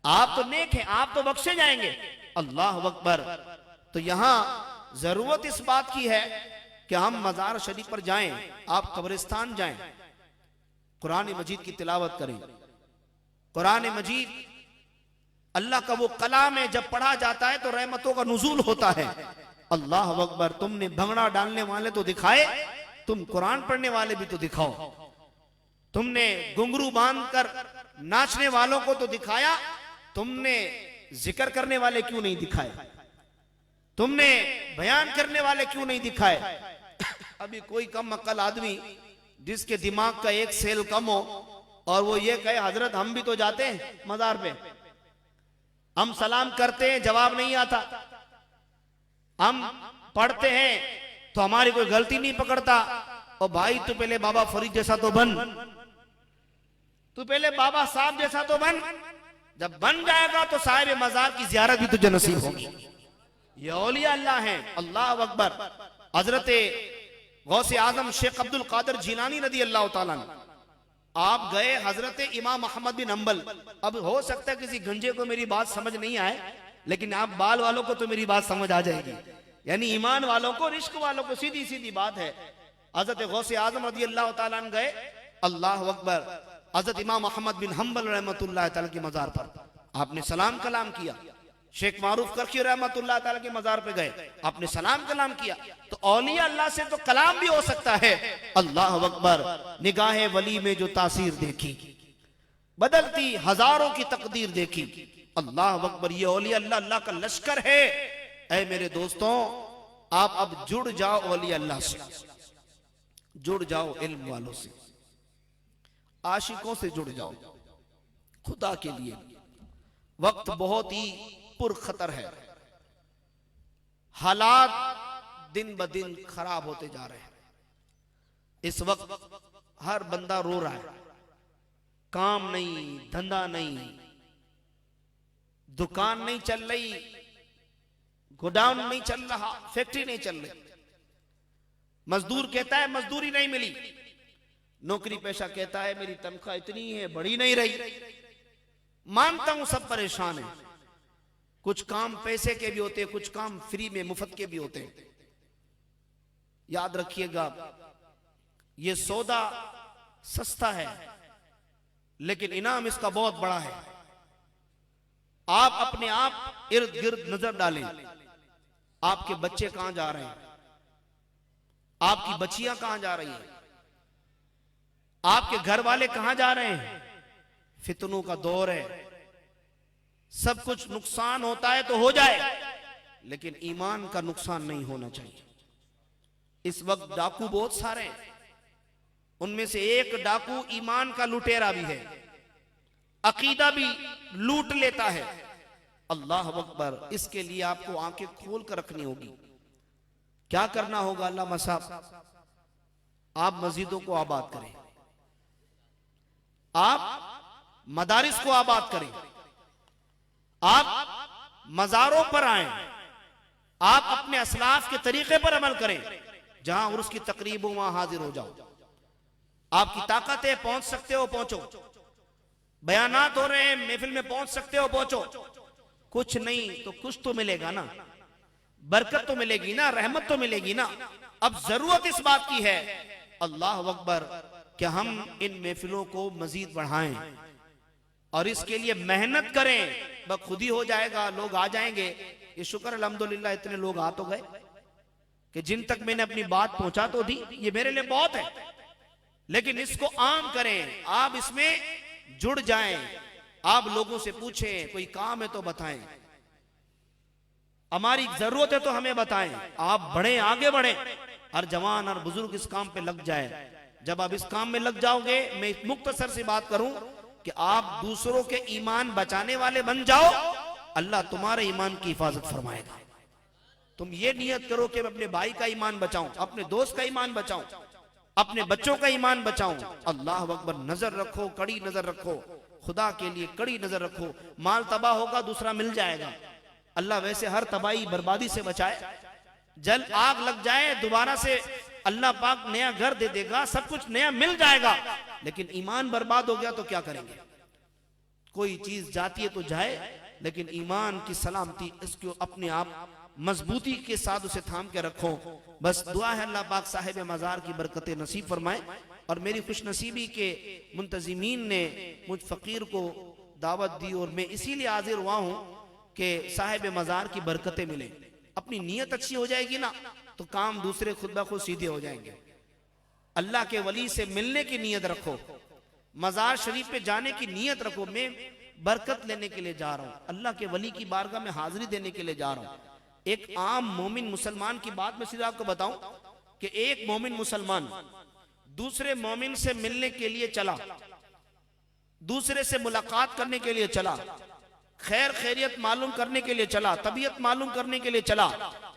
आप तो नेक हैं, आप तो बख्शे जाएंगे। अल्लाह अकबर। तो यहां जरूरत इस बात की है कि हम मजार शरीफ पर जाएं, आप कब्रिस्तान जाएं, कुरान मजीद की तिलावत करें। कुरान मजीद अल्लाह का वो कलाम है, जब पढ़ा जाता है तो रहमतों का नुज़ूल होता है। अल्लाह अकबर। तुमने भंगड़ा डालने वाले तो दिखाए, तुम कुरान पढ़ने वाले भी तो दिखाओ। तुमने घुंघरू बांधकर नाचने वालों को तो दिखाया, तुमने जिक्र करने वाले क्यों नहीं दिखाए? तुमने बयान करने वाले क्यों नहीं दिखाए? अभी कोई कम अक्ल आदमी जिसके दिमाग का एक सेल कम हो और वो ये कहे, हजरत हम भी तो जाते हैं मजार पे, हम सलाम करते हैं, जवाब नहीं आता, हम पढ़ते हैं तो हमारी कोई गलती नहीं पकड़ता। और भाई तू पहले बाबा फरीद जैसा तो बन, तू पहले बाबा साहब जैसा तो बन, जब बन जाएगा तो साहिब मजार की जियारत भी तुझे नसीब होगी। ये औलिया अल्लाह हैं। अल्लाह अकबर। हजरत गौसे आजम शेख अब्दुल कादिर जिलानी रदी अल्लाह ताला अन्हु, आप गए हजरत इमाम अहमद बिन हंबल। अब हो सकता है किसी गंजे को मेरी बात समझ नहीं आए, लेकिन आप बाल वालों को तो मेरी बात समझ आ जाएगी। यानी ईमान वालों को, रिश्क वालों को सीधी सीधी बात है। हजरत गौसे आजम रज़ी अल्लाह तआला अन्हु गए, अल्लाह अकबर, हजरत इमाम अहमद बिन हम्बल रहमतुल्लाह तआला के मजार पर आपने सलाम कलाम किया। शेख मारूफ करकी रहमतुल्लाह तआला के मजार पे गए, आपने सलाम कलाम किया। तो औलिया अल्लाह से तो कलाम भी हो सकता है। अल्लाह अकबर, निगाहे वली में जो तासीर देखी, बदलती हजारों की तकदीर देखी। अल्लाह अकबर, ये औलिया अल्लाह, अल्लाह का लश्कर है। ऐ मेरे दोस्तों, आप अब जुड़ जाओ औलिया अल्लाह से, जुड़ जाओ इल्म वालों से, आशिकों से जुड़ जाओ। खुदा के लिए वक्त बहुत ही पुरखतर है, हालात दिन ब दिन खराब होते जा रहे हैं। इस वक्त हर बंदा रो रहा है, काम नहीं, धंधा नहीं, दुकान नहीं चल रही, गोडाउन नहीं चल रहा, फैक्ट्री नहीं चल रही। मजदूर कहता है मजदूरी नहीं मिली, नौकरी पेशा कहता है मेरी तनख्वाह इतनी है, बढ़ी नहीं रही। मानता हूं सब परेशान है, कुछ काम पैसे के भी होते हैं, कुछ काम फ्री में मुफ्त के भी होते हैं। याद रखिएगा, ये सौदा सस्ता है लेकिन इनाम इसका बहुत बड़ा है। आप अपने आप इर्द गिर्द नजर डालें, आपके बच्चे कहां जा रहे हैं, आपकी बच्चियां कहां जा रही हैं, आपके घर वाले कहां जा रहे हैं। फितनों का दौर है, सब कुछ नुकसान होता है तो हो जाए, लेकिन ईमान का नुकसान नहीं होना चाहिए। इस वक्त डाकू बहुत सारे हैं, उनमें से एक डाकू ईमान का लुटेरा भी है, अकीदा भी लूट लेता है। अल्लाह अकबर, इसके लिए आपको आंखें खोल कर रखनी होगी। क्या करना होगा? अल्लाह साहब, आप मस्जिदों को आबाद करें, आप मदारिस को आबाद करें, आप मजारों पर आए, आप अपने असलाफ के तरीके पर अमल करें। जहां उर्स की तकरीब हो वहां हाजिर हो जाओ। आपकी ताकत है, पहुंच सकते हो पहुंचो। बयानात हो रहे हैं, महफिल में पहुंच सकते हो पहुंचो। कुछ नहीं तो कुछ तो मिलेगा ना, बरकत तो मिलेगी ना, रहमत तो मिलेगी ना। अब जरूरत इस बात की है, अल्लाह अकबर, कि हम इन महफिलों को मजीद बढ़ाएं और इसके लिए मेहनत करें। बस खुद ही हो जाएगा, लोग आ जाएंगे। ये शुक्र अल्हम्दुलिल्लाह, इतने लोग आ तो गए कि जिन तक मैंने अपनी बात पहुंचा तो दी, ये मेरे लिए बहुत है। लेकिन इसको आम करें, आप इसमें जुड़ जाएं, आप लोगों से पूछें, कोई काम है तो बताएं, हमारी जरूरत है तो हमें बताएं। आप बढ़े, आगे बढ़े, हर जवान और बुजुर्ग इस काम पे लग जाए। जब आप इस काम में लग जाओगे, मैं मुख्तसर सी बात करूं कि आप दूसरों के ईमान बचाने वाले बन जाओ, अल्लाह तुम्हारे ईमान की हिफाजत फरमाएगा। तुम ये नियत करो कि मैं अपने भाई का ईमान बचाऊं, अपने दोस्त का ईमान बचाऊं, अपने बच्चों का ईमान बचाऊं। अल्लाह अकबर, नजर रखो, कड़ी नजर रखो, खुदा के लिए कड़ी नजर रखो। माल तबाह होगा, दूसरा मिल जाएगा। अल्लाह वैसे हर तबाही बर्बादी से बचाए। जल आग लग जाए, दोबारा से अल्लाह पाक नया घर दे देगा, सब कुछ नया मिल जाएगा। लेकिन ईमान बर्बाद हो गया तो क्या करेंगे? कोई चीज जाती है तो जाए, लेकिन ईमान की सलामती, इसको अपने आप मजबूती के साथ उसे थाम के रखो। बस दुआ है अल्लाह पाक साहिब मजार की बरकतें नसीब फरमाए। और मेरी खुशनसीबी के मुंतजिमीन ने मुझ फकीर को दावत दी और मैं इसीलिए हाजिर हुआ हूं कि साहिब मजार की बरकतें मिले। अपनी नीयत अच्छी हो जाएगी ना तो काम दूसरे खुद ब खुद सीधे हो जाएंगे। अल्लाह के वली से मिलने की नीयत रखो, मजार शरीफ पे जाने की नीयत रखो। मैं बरकत लेने के लिए जा रहा हूं, अल्लाह के वली की बारगाह में हाजिरी देने के लिए जा रहा हूं। एक आम मोमिन मुसलमान की बात मैं सीधा आपको बताऊं कि एक मोमिन मुसलमान दूसरे मोमिन से मिलने के लिए चला, दूसरे से मुलाकात करने के लिए चला, खैर खैरियत मालूम करने के लिए चला, तबीयत मालूम करने के लिए चला।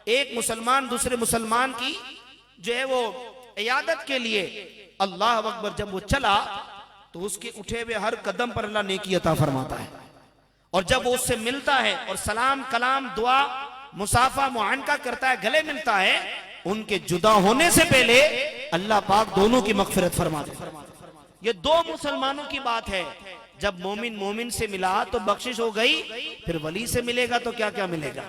एक मुसलमान दूसरे मुसलमान की जो है वो इयादत के लिए, अल्लाह अकबर, जब वो चला तो उसके उठे हुए हर कदम पर अल्लाह नेकी अता फरमाता है। और जब वो उससे मिलता है और सलाम कलाम दुआ मुसाफा मुआनका करता है, गले मिलता है, उनके जुदा होने से पहले अल्लाह पाक दोनों की मगफिरत फरमाते हैं। ये दो मुसलमानों की बात है जब मोमिन मोमिन से मिला तो बख्शिश हो गई, फिर वली से मिलेगा तो क्या क्या मिलेगा,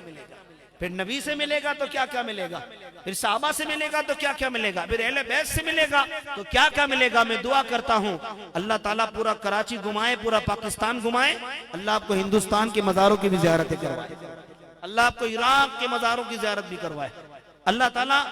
फिर नबी से मिलेगा तो क्या क्या मिलेगा, फिर साहबा से मिलेगा तो क्या क्या मिलेगा, फिर अहले बैत से मिलेगा तो क्या क्या मिलेगा। मैं दुआ करता हूँ अल्लाह ताला पूरा कराची घुमाए, पूरा पाकिस्तान घुमाए, अल्लाह आपको हिंदुस्तान के मज़ारों की भी ज़ियारतें करवाए, अल्लाह आपको इराक के मज़ारों की ज़ियारत भी करवाए, अल्लाह ताला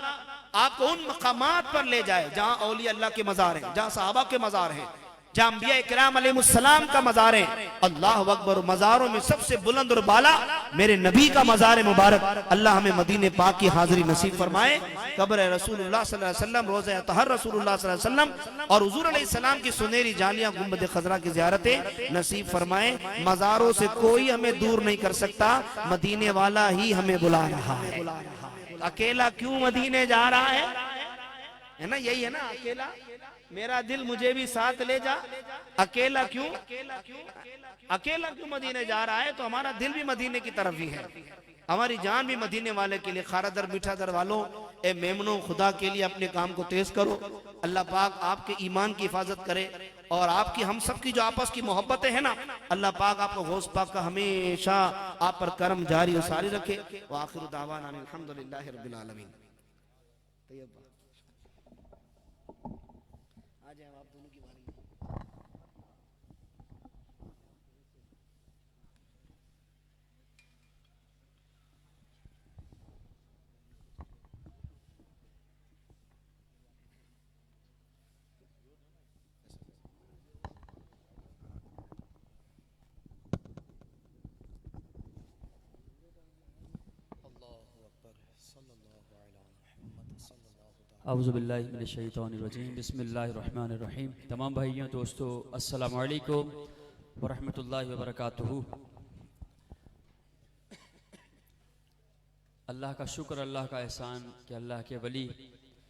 आपको उन मकामात पर ले जाए जहां औलिया अल्लाह के मज़ार हैं, जहां सहाबा के मज़ार हैं, जहां अंबिया इकराम अलैहिस्सलाम का मज़ार है। अल्लाह अकबर। मज़ारों में सबसे बुलंद और बाला मेरे नबी का मज़ार मुबारक। अल्लाह हमें मदीने पाक की हाज़िरी नसीब फरमाए। कब्र रसूलुल्लाह सल्लल्लाहु अलैहि वसल्लम, रोज़ा तहर रसूलुल्लाह सल्लल्लाहु अलैहि वसल्लम और हुज़ूर अलैहिस्सलाम की सुनहरी जालियां गुंबद खज़रा की ज़ियारतें नसीब फरमाए। मज़ारों से कोई हमें दूर नहीं कर सकता, मदीने वाला ही हमें बुला रहा है। अकेला क्यों मदीने जा रहा है ना, यही है ना, अकेला मेरा दिल मुझे भी साथ ले जा। अकेला क्यों, अकेला क्यों मदीने जा रहा है, तो हमारा दिल भी मदीने की तरफ ही है, हमारी जान भी मदीने वाले के लिए। खारा दर मीठा दर वालों, ए मेमनो, खुदा के लिए अपने काम को तेज करो। अल्लाह पाक आपके ईमान की हिफाजत करे और आपकी हम सब की जो आपस की मोहब्बतें हैं ना, अल्लाह पाक आपको गौस पाक का हमेशा आप पर करम जारी और सारी रखे। व आखिरु दावाना अल्हम्दुलिल्लाहि रब्बिल आलमीन। औज़ुबिल्लाहि मिनश्शैतानिर्रजीम, बिस्मिल्लाहिर्रहमानिर्रहीम। तमाम भाइयों दोस्तों, अस्सलामु अलैकुम व रहमतुल्लाहि व बरकातुहू। अल्लाह का शुक्र, अल्लाह का एहसान कि अल्लाह के वली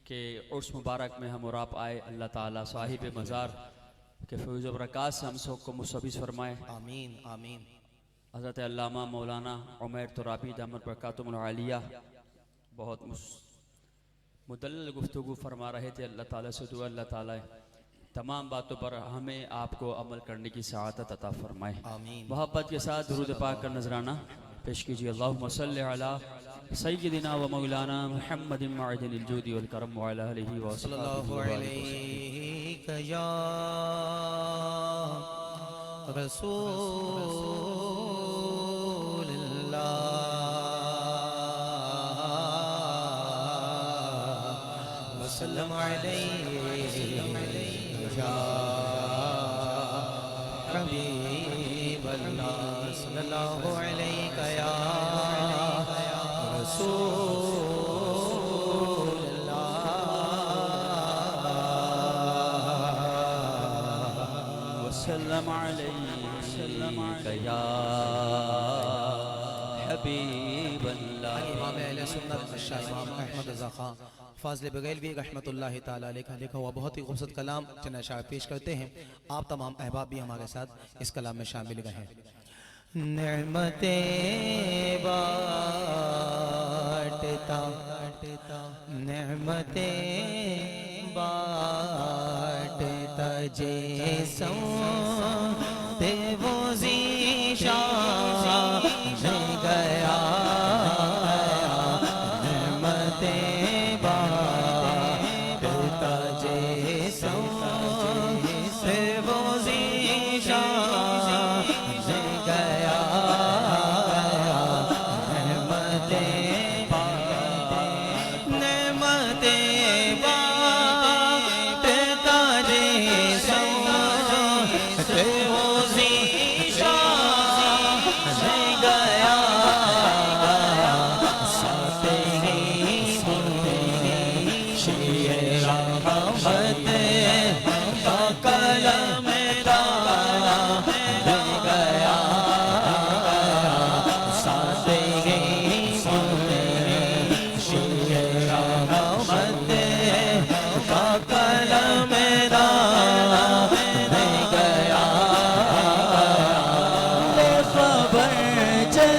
के उर्स मुबारक में हम और आप आए। अल्लाह ताला साहिब मज़ार के फैज़ व बरक़ात से हम सबको मुसब्बिस फरमाए, आमीन आमीन। हज़रत अल्लामा मौलाना उमैर तुराबी दामत बरकातुहुल आलिया बहुत मुदल्लल गुफ्तगू फरमा रहे थे। अल्लाह ताला से दुआ, अल्लाह ताला तमाम बातों पर हमें आपको अमल करने की सआदत अता फरमाए, आमीन। मोहब्बत के साथ दुरूद पाक का नजराना पेश कीजिए। अल्लाहुम्मा सल्लि अला सय्यिदिना व मौलाना मुहम्मदिन मअदिनिल जूदी वल करम व अला आलिहि व सल्लल्लाहु अलैहि या रसूलल्लाह वसल्लम अलैहि या हबीबल्लाह सल्लल्लाहु अलैहि या रसूलल्लाह वसल्लम अलैहि या हबीबल्लाह। इमाम अहले सुन्नत शाह इमाम अहमद रज़ा खान फाज़िल बगैलवी रहमतुल्लाहि ताला अलैह का लिखा हुआ बहुत ही खूबसूरत कलाम चंद शायर पेश करते हैं। आप तमाम अहबाब भी हमारे साथ इस कलाम में शामिल रहें। नेमते बाटता नेमते बाटता जैसों ते वो ज़ीशान गया नेमते बाटता जैसों ते वो ज़ीशान गया नेमते नेमते बाटता जैसों ते वो ज़ीशान गया साथे ही शेरा रहमत का कलम दाना दे गया साथे ही शेरा रहमत का कलम दाना दे गया। खबर चल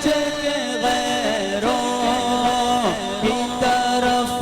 चल गैरों की तरफ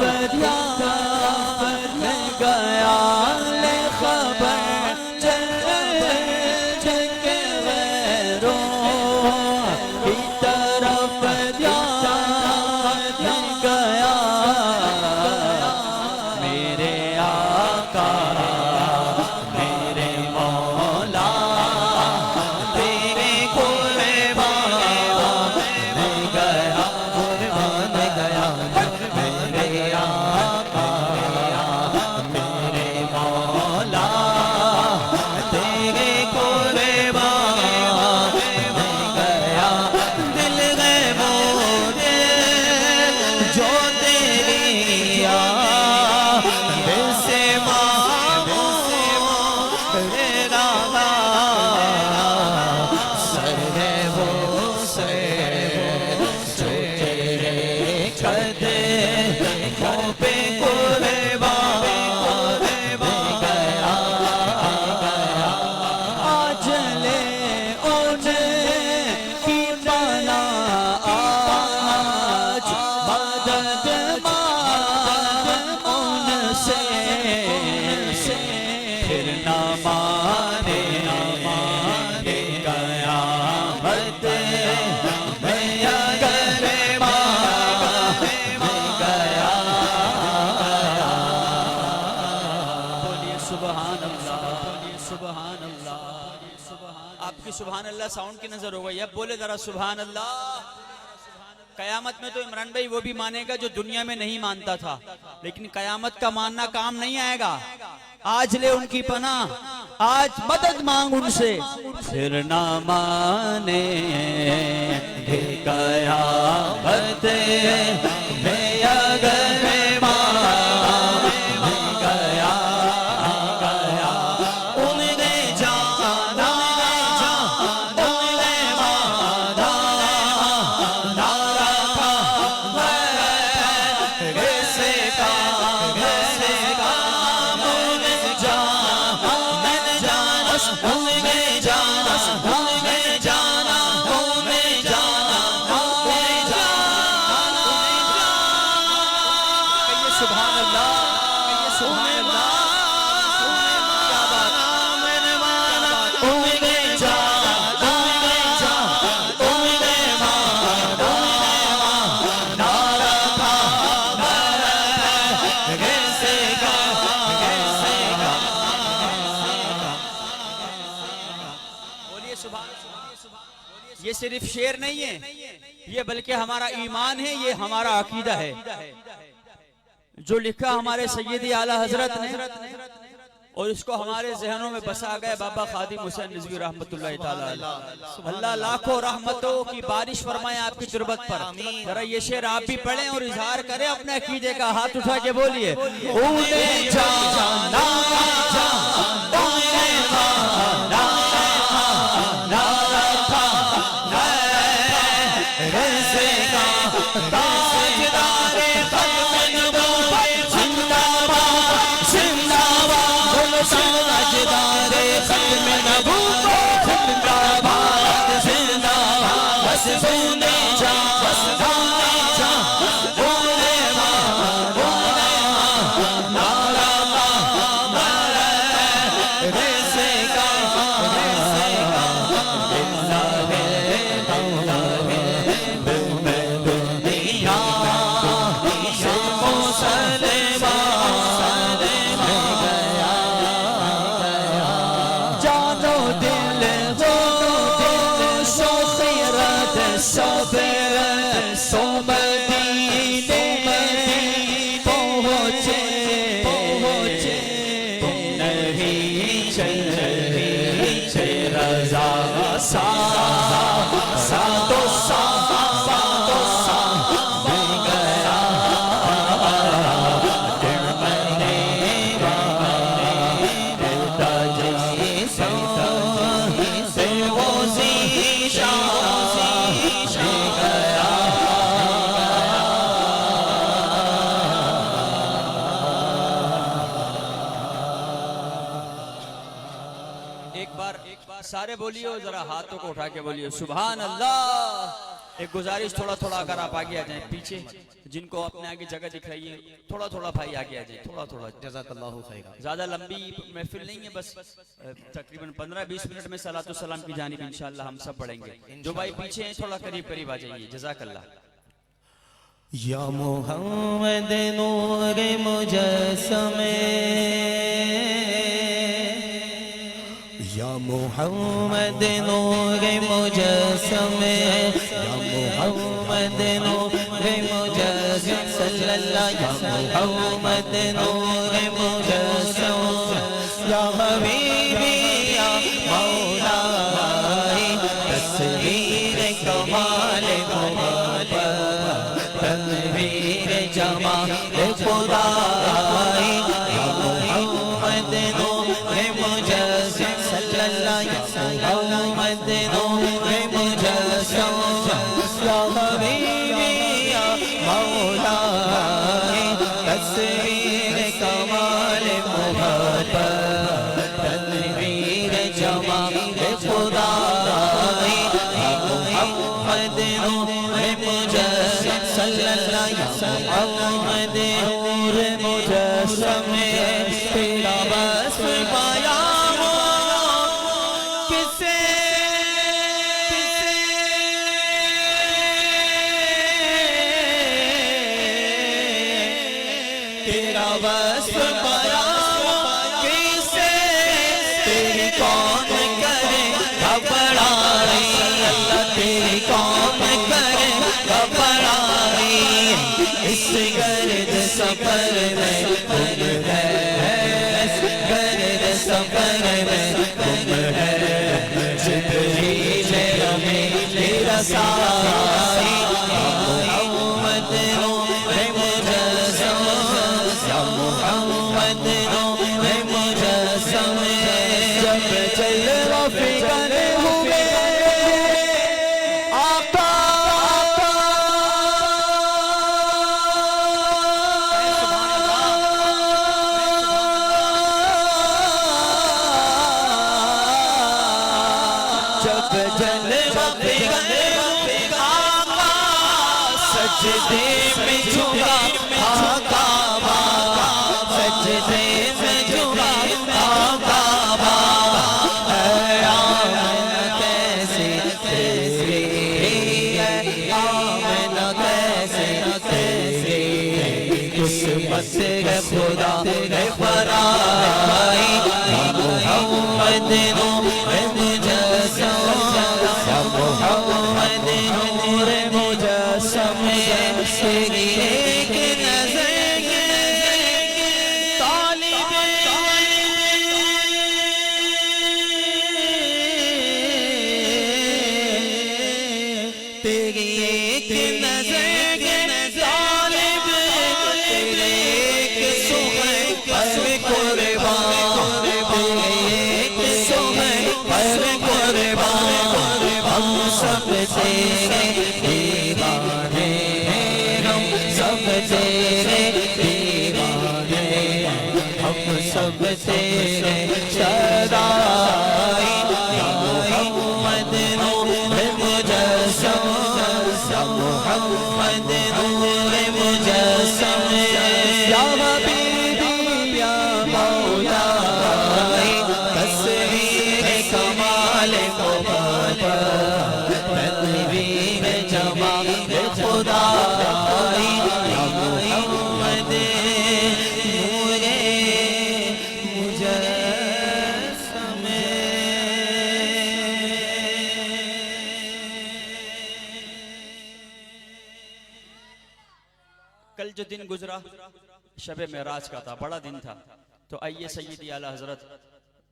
कदमों पे कुर्बान गया आज ले उनकी पनाह आज मदद मांग उनसे फिर न माने कयामत में अगर मान गया। बोलिए सुभान अल्लाह, बोलिए सुभान अल्लाह। आपकी सुभान अल्लाह साउंड की नजर हो गई। अब बोले जरा सुभान अल्लाह। कयामत में तो इमरान भाई वो भी मानेगा जो दुनिया में नहीं मानता था, लेकिन कयामत का मानना काम नहीं आएगा। आज ले उनकी पनाह, आज मदद मांग उनसे, फिर ना माने कयामत में अगर मान गया उन्हें जाना उन्हें माना ना रखा कैसे का उन्हें जाना उन्हें जाना उन्हें जाना उन्हें जाना उन्हें जाना उन्हें जाना। कहिए सुभान अल्लाह, कहिए सुभान अल्लाह। क्या बात, मैंने माना उन्हें जाना उन्हें जाना उन्हें माना ना रखा कैसे का बोलिए सुभान। ये सिर्फ शेर नहीं है, ये बल्कि हमारा ईमान है, ये हमारा अकीदा है जो लिखा हमारे सैयदी आला हजरत ने, और इसको हमारे जहनों में बसा गए बाबा खादिम हुसैन रिजवी रहमतुल्लाह ताला अलैह। अल्लाह लाखों रहमतों की बारिश फरमाए आपकी तुरबत पर। जरा ये शेर आप भी पढ़ें और इजहार करें अपने अकीदे का। हाथ उठा के बोलिए उन्हें जाना उन्हें माना ना रखा कैसे का ताजदारे खत्म नबूवत जिंदाबाद जिंदाबाद ताजदारे खत्म नबूवत जिंदाबाद जिंदाबाद बस सुने जा बस सुने जा बोले ना रखा कैसे का जानो दिल हो सबर सो मदीने पहुँचे नहीं चले रज़ा सा तो सा गया दिल मने से वो ज़ीशा एक बार सारे बोलिए, जरा हाथों को उठा के बोलिए सुभान अल्लाह। एक गुजारिश, थोड़ा थोड़ा अगर आप आगे आ जाएं, पीछे जिनको अपने आगे जगह दिख रही है थोड़ा थोड़ा भाई आगे आ जाएं, थोड़ा थोड़ा। जज़ाकल्लाहु खैरा। ज्यादा लंबी महफिल नहीं है, बस तकरीबन 15-20 मिनट में सलातो सलाम की जानिब इंशाअल्लाह हम सब पढ़ेंगे। जो भाई पीछे हैं थोड़ा करीब करीब आ जाइए। जज़ाकल्लाह। या मोहम्मद नूर मुजस्समे या मोहम्मद नूर मुजस्समे या मोहम्मद नूर मुजस्सम सल्लल्लाहु या मोहम्मद नूर मुजस्सम या हबीबी या मौलाई तस्वीर कमाल तनवीर जमाल खुदाई या मोहम्मद नूर मुजस्सम सल्लल्लाहु मोहम्मद नूर मुजस्सम या हबीबी या मौलाए तस्वीर कमाल मोहब्बत तनवीर जमाल खुदाई मोहम्मद नूर मुजस्सम सल्लल्लाहु मोहम्मद नूर मुजस्सम तेरा बस पाया हो किसे तेरा बस पाया हो किसे तेरी कौन करे घबराई अल्लाह तेरी कौन करे घबराई इस गर्द सफर में गुम है इस गर्द सफर में गुम है जिब्रील हमें तेरा साई मोहम्मद नूर मुजस्सम या मोहम्मद नूर मुजस्सम जब जलवा फिकर हुए आका जब जलवा फिकर आका सजदे में झुका आका सजदे में झुका आका कैसे तेरी आमना कैसे तेरी किस्मत है खुदा है बराई मोहम्मद नूर मुजस्सम मोहम्मद नूर मुजस्सम तेरी एक नजर तेरी एक नजर जालिब तेरे एक सुहर पर कुर्बान तेरे एक सुहर पर कुर्बान हम सब तेरे दीवाने हम सब तेरे दीवाने हम सब तेरे सदाई मोहम्मद नूर मुजस्सम मोहम्मद नूर मुजस्सम या हबीबी या मौलाई तस्वीर कमाल मोहब्बत तनवीर जमाल खुदाई या मोहम्मद नूर मुजस्सम कल जो दिन गुजरा शब मेराज का था, बड़ा दिन था। तो आइए सय्यदी आला हजरत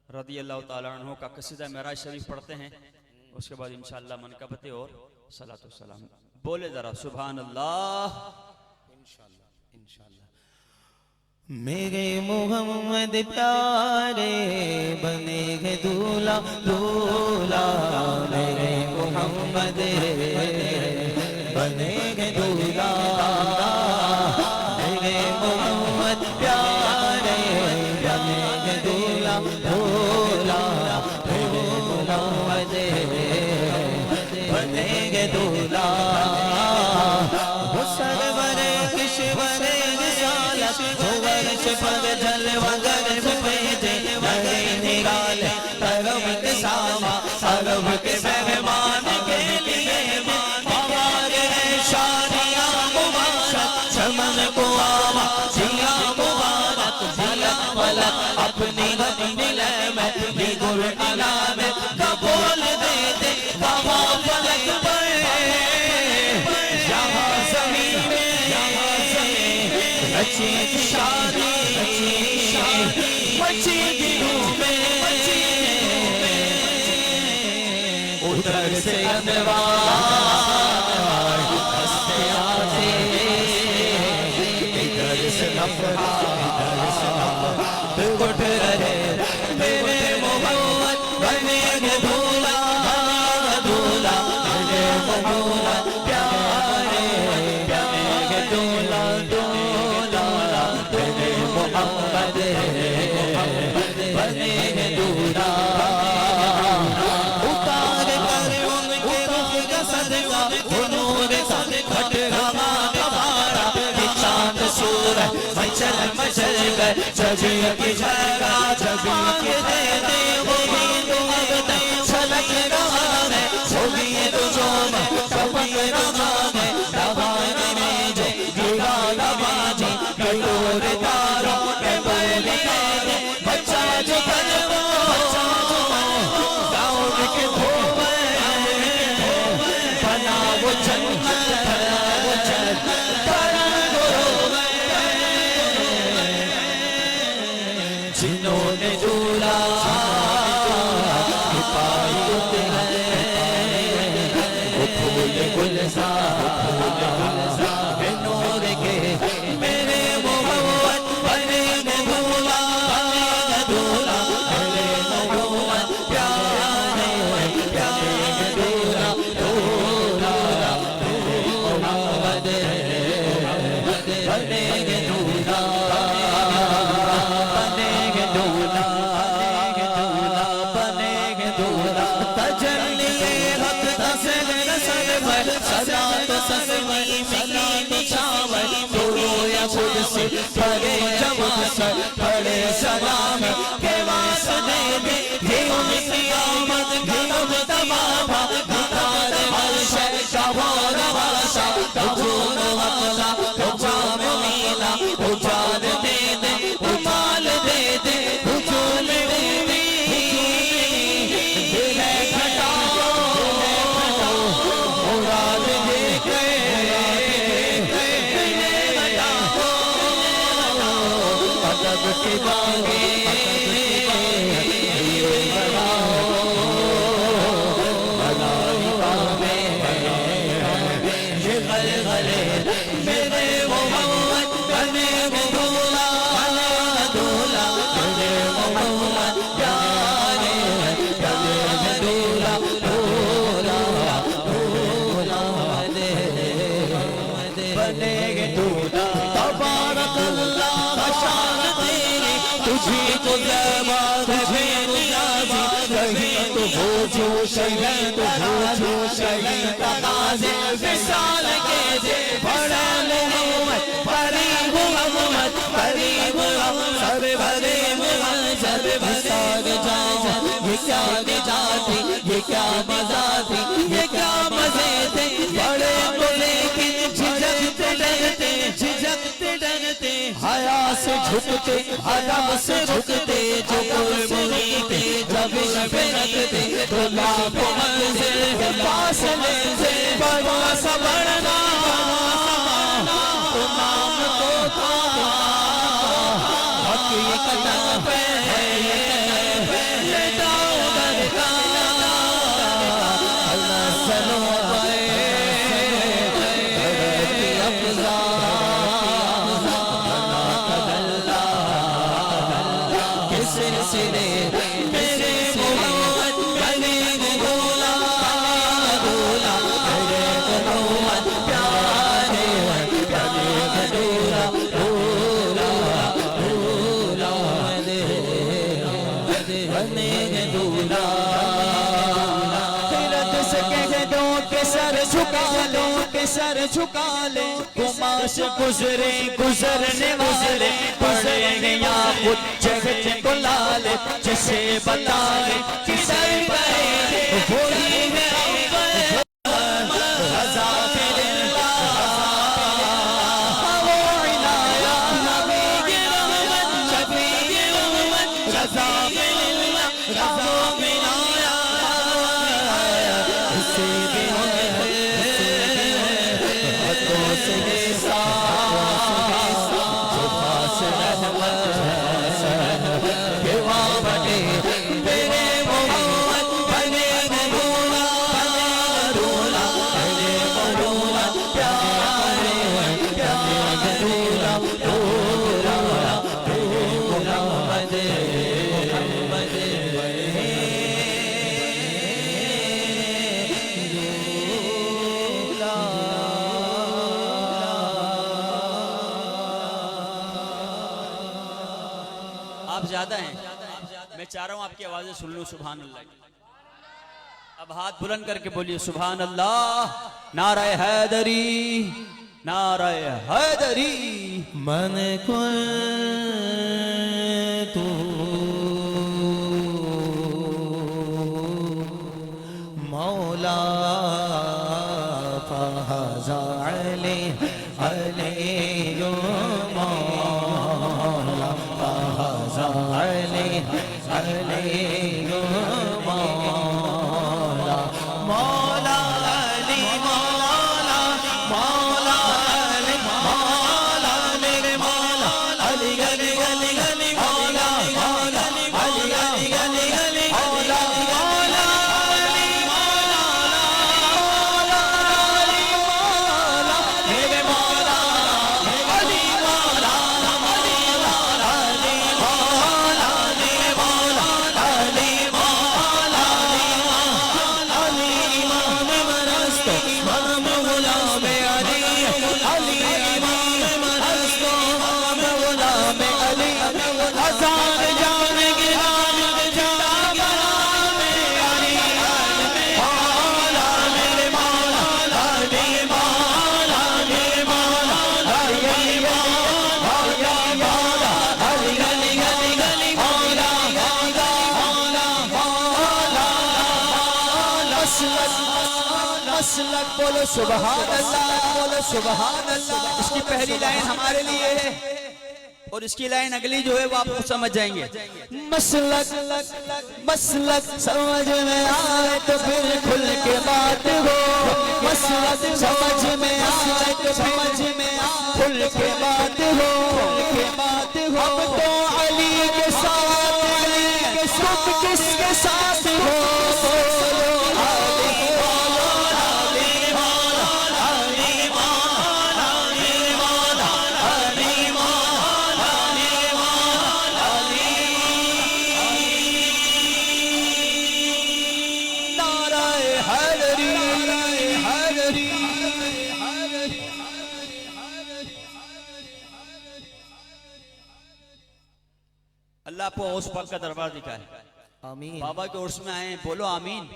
रदी अल्लाह ताला अन्हु का कसीदा मेराज शरीफ पढ़ते हैं, उसके बाद इंशाअल्लाह मनकबतें और सलातो सलाम। बोले जरा सुभान अल्लाह। मेरे मोहम्मद प्यारे बने हैं दूल्हा दूल्हा मेरे मोहम्मद बने हैं दूल्हा मेरे मोहम्मद प्यारे बने हैं दूल्हा दूल्हा मेरे मोहम्मद बने हैं दूल्हा वो सरवर किशवर पर जलवगर भेजे लगे निराल तरब के सामा सरब के मेहमान के लिए हमारे शादियां मुबारक चमन को आवा जिया मुबारक भला भला अपनी मिले में निगुर अला में कबूल दे दे बाबा फलक पर यहाँ ज़मीन में रची शादी मची दिलों में उधर से अनवार हंसते आते इधर से नफरत उठ रहे मेरे मोहम्मद बने दूल्हा दूल्हा मेरे मोहम्मद प्यारे बने दूल्हा मचल मचल गए जबी की जगह जबी के दे दे वो भी तो अब तक छलक रहा है वो भी तो जो मैं टपक रहा है दबाने में जो गिरा दबाजी कटोरे तारों के बोले बच्चा जो कलवा गाँव के धोवे बना वो जन्नत जिन्होंने दूल्हा हिफायत है वो फूल गुलजार नूर के मेरे मोहब्बत बने दूल्हा बने दूल्हा मेरे मोहब्बत प्यारे प्यारे दूल्हा दूल्हा मेरे मोहब्बत बने दूल्हा सदा तो ससमी मिली निछावर तो रोया खुद से पड़े जवान सर पड़े सलाम के वास्ते में ये उनकी आमद गलब तबाहा दिखार हर्षे शवार वाशा तजून वाला उजाम मीला उजाल दे दे उमाल दे दे उजूल दे दे दिल घटा के बागे ये बनाओ बनाई बागे ये गलगले मेरे मोहम्मद बने दूल्हा बने दूल्हा मेरे मोहम्मद प्यारे बने दूल्हा दूल्हा दूल्हा बने दूल्हा तबारक अल्लाह तुझी तो ज़बा तुझे नियाज़ी कहीं तो हो जो शहीद हो जो शहीद तकाज़े विशाल के जे बड़ा मोहम्मद बड़ी मोहम्मद बड़ी मोहम्मद सब भरे मोहम्मद सब विशाल जाओ ये क्या निजाती ये क्या मज़ा थी ये क्या मज़े थे बड़े बोले कि झिझकते डरते हया से झुकते अदब से झुकते जो कुर्बानी थे जबिश पे रखते तो लाखों मंजिल फासले से बड़ा सबरना तो नाम तो था हकीकत पे ले जाओ दरगाह अल्लाह सनो पे अफजा सिलसिले मेरे मोहम्मद बने दूल्हा दूल्हा मेरे मोहम्मद प्यारे बने दूल्हा दूल्हा दूल्हा बने दूल्हा फिरत से कह दो के सर झुका लो के सर झुका ले गुमाश गुजरे गुजरने वाले गुजरेंगे या खुद जगत को लाले जिसे बताए किधर गए वही है रज़ा फिरिल्लाह वो इलाया नबी की रहमत शफी की उम्मत रज़ा फिरिल्लाह रज़ा मिलाया इसे भी आप ज्यादा हैं, मैं चाह रहा हूं आपकी आवाजें सुन लूं। सुभान अल्लाह। अब हाथ बुलंद करके बोलिए सुभान अल्लाह। नाराए हैदरी, नाराए हैदरी। मन को तू मौला फहज़ा अली अली मौला फहज़ा अली अली मौला मौला अली मौला मौला अली मौला मेरे मौला अली गली गली गली मौला मौला अली गली गली गली मौला मौला अली मौला अली मौला मेरे मौला अली मौला अली मौला अली मौला मेरे मौला अली मौला अली इमाम मरस्तो मम गुलाम अली अली इमाम मरस्तो मम गुलाम अली हजार जान गिरान जाना अली मौला मेरे मौला अली मौला मेरे मौला अली मौला अली गली गली गली मौला मौला मौला मसलक बोलो सुभान अल्लाह बोलो सुभान अल्लाह। इसकी पहली लाइन हमारे लिए है और इसकी लाइन अगली जो है वो आप समझ जाएंगे। मसलक मसलक समझ में आए तो फिर खुल के बात हो, मसलक समझ में आए तो समझ में खुल के बात हो, अब तो अली के साथ तुम किसके साथ हो, अल्लाह आपको उस पाक का दरबार दिखाए। आमीन। बाबा के उर्स में आए, बोलो आमीन।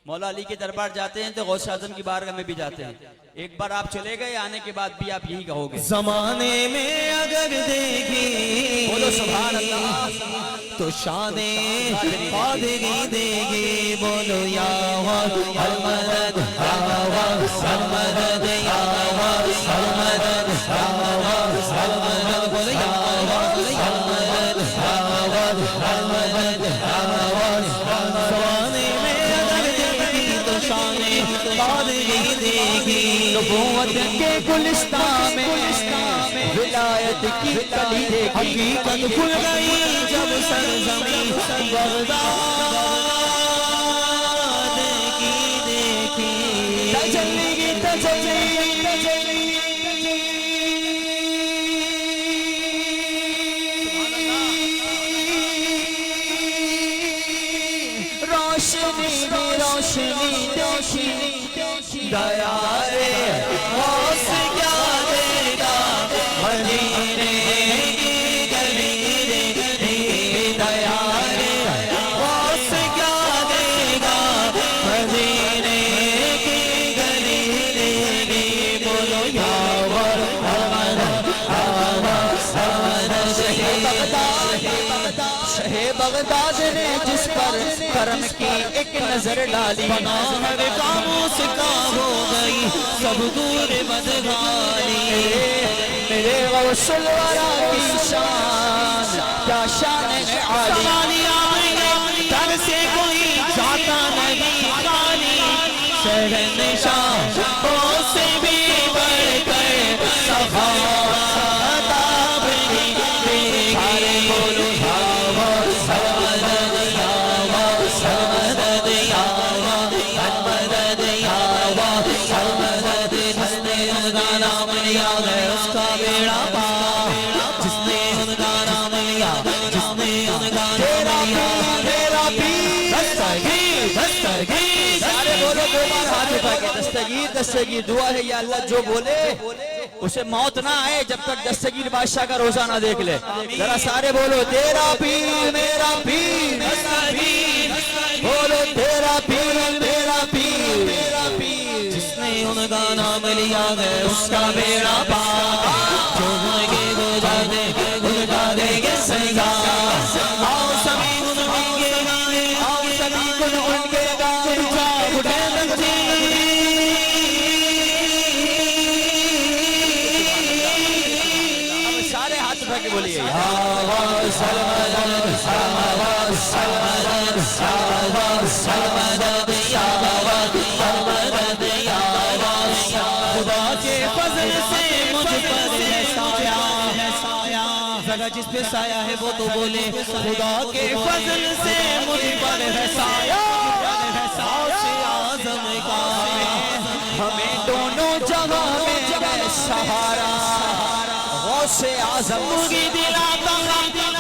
मौला अली के दरबार जाते हैं तो गौसे आजम की बारगाह में भी जाते हैं। एक बार आप चले गए, आने के बाद भी आप यही कहोगे। जमाने में अगर देगी बोलो सुभान अल्लाह तो शाने कादरी देगी, बोलो या हर मदद हर मदद या हर मदद हर मदद बोलो या हर मदद हर मदद जमाने में अगर देगी तो शाने कादरी देगी, नबूवत के गुलिस्तान में विलायत की कली देखी, हकीकत खुल गई जब सरज़मीं बगदाद की देखी, तजल्ली की तजल्ली रोशनी रोशनी रोशनी दया रे गौस क्या देगा मदीने की गली रे, दया रे गौस क्या देगा मदीने की गली रे, बोलो या शहे बगदाद ने जिस पर करम की एक नजर डाली, बना हर कामों से काम हो गई सब दूर बदगाली, मेरे गौसल वाला की शान क्या शान है आली, घर से कोई जाता नहीं खाली, शहंशाह से भी बढ़कर सखावत सारे बोलो नाम लिया है उसका बेड़ा पार, जिसने उनका नाम लिया जिसने उनका नाम लिया, तेरा पीर दस्तगीर सारे बोलो दो बार हाथ उठा के दस्तगीर दस्तगीर दुआ है या अल्लाह जो बोले उसे मौत ना आए जब तक दस्तगीर बादशाह का रोजा ना देख ले। जरा सारे बोलो तेरा पीर मेरा पीर, बोलो तेरा पीर मेरा पीर, जिसने उनका नाम लिया है उसका बेड़ा पार, जो उनके हाथ उठा के बोलिए खुदा के फजल से मुझ पर है साया, जरा जिस पे साया है वो तो बोले खुदा के फजल से मुझ पर है साया, आज़म का हमें दोनों जगह में है सहारा गौसे आज़म मुरीद लाता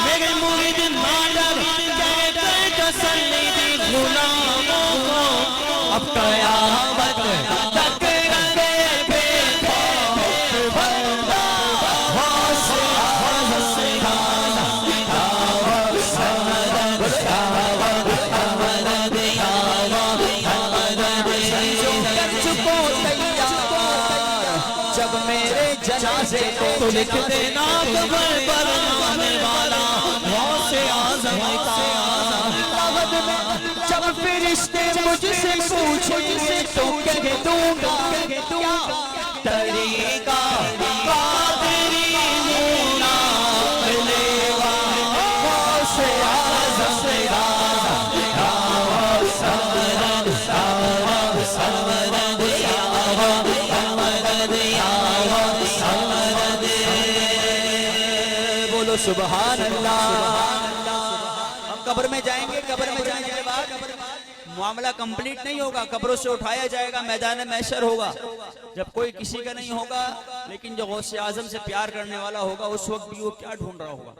मेरे मुरीद माडर कहते तसल्ली दी गुलामों को अब कयामत तक रहे बेखौफ गौसे आज़म का जब मेरे जनाजे तो लिख देना कब्र पर नामे वाला गौसे आज़म का। जब फरिश्ते मुझसे पूछेंगे तो कह दूंगा क्या तरीका कादरी मुना मिलेगा गौसे आज़म का। बोलो सुभान अल्लाह। हम कब्र में जाएंगे, कब्र में जाने के बाद मामला कंप्लीट नहीं होगा, कब्रों से उठाया जाएगा, मैदान महशर होगा। जब कोई किसी का नहीं होगा, लेकिन जो गौसे आजम से प्यार करने वाला होगा उस वक्त भी वो क्या ढूंढ रहा होगा।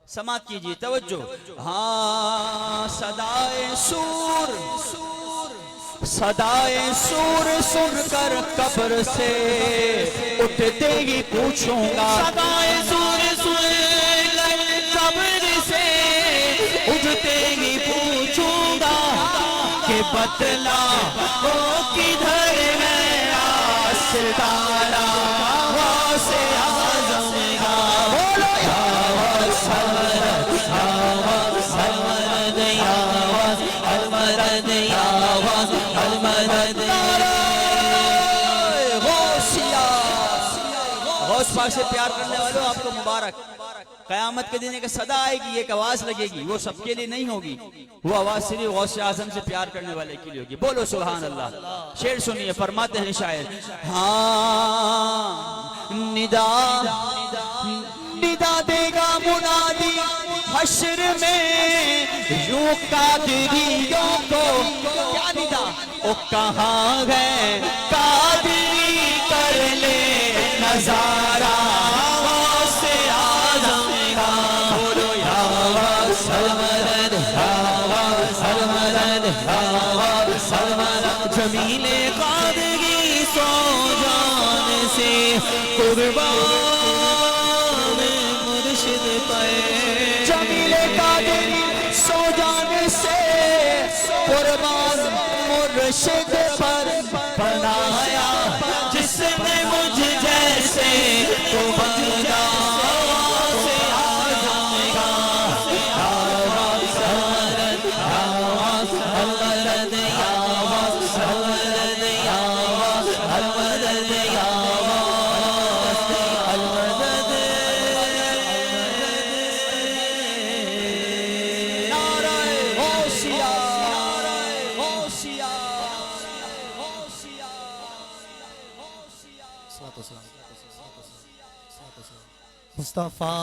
समात कीजिए, तवज्जो। हाँ सदाए सूर सुनकर कब्र से उठते ही पूछूंगा, सदाए सूर सुनकर कब्र से उठते ही पूछूंगा कि बतला वो किधर है आशिकाना गौसे आज़म का। बोलो या सरमद गौस पाक से प्यार करने वालों आपको मुबारक। कयामत के दिन एक सदा आएगी, एक आवाज लगेगी, वो सबके लिए नहीं होगी, वो आवाज सिर्फ गौसे आजम से प्यार करने वाले के लिए होगी। बोलो सुभान अल्लाह। शेर सुनिए, फरमाते हैं शायर, हाँ निदा देगा मुनादी हश्र में यूं कादरियों को। क्या निदा? ओ कहाँ है कादरी कर ले नजारा गौसे आज़म का। बोलो या सरमद जमीले कादरी सौ जान से कुर्बान मुर्शिद पे। जमीले कादरी सौ जाने से कुर्बान मुर्शिद पर बनाया जिसने मुझ जैसे को बंदा गौसे आज़म का। मुस्तफा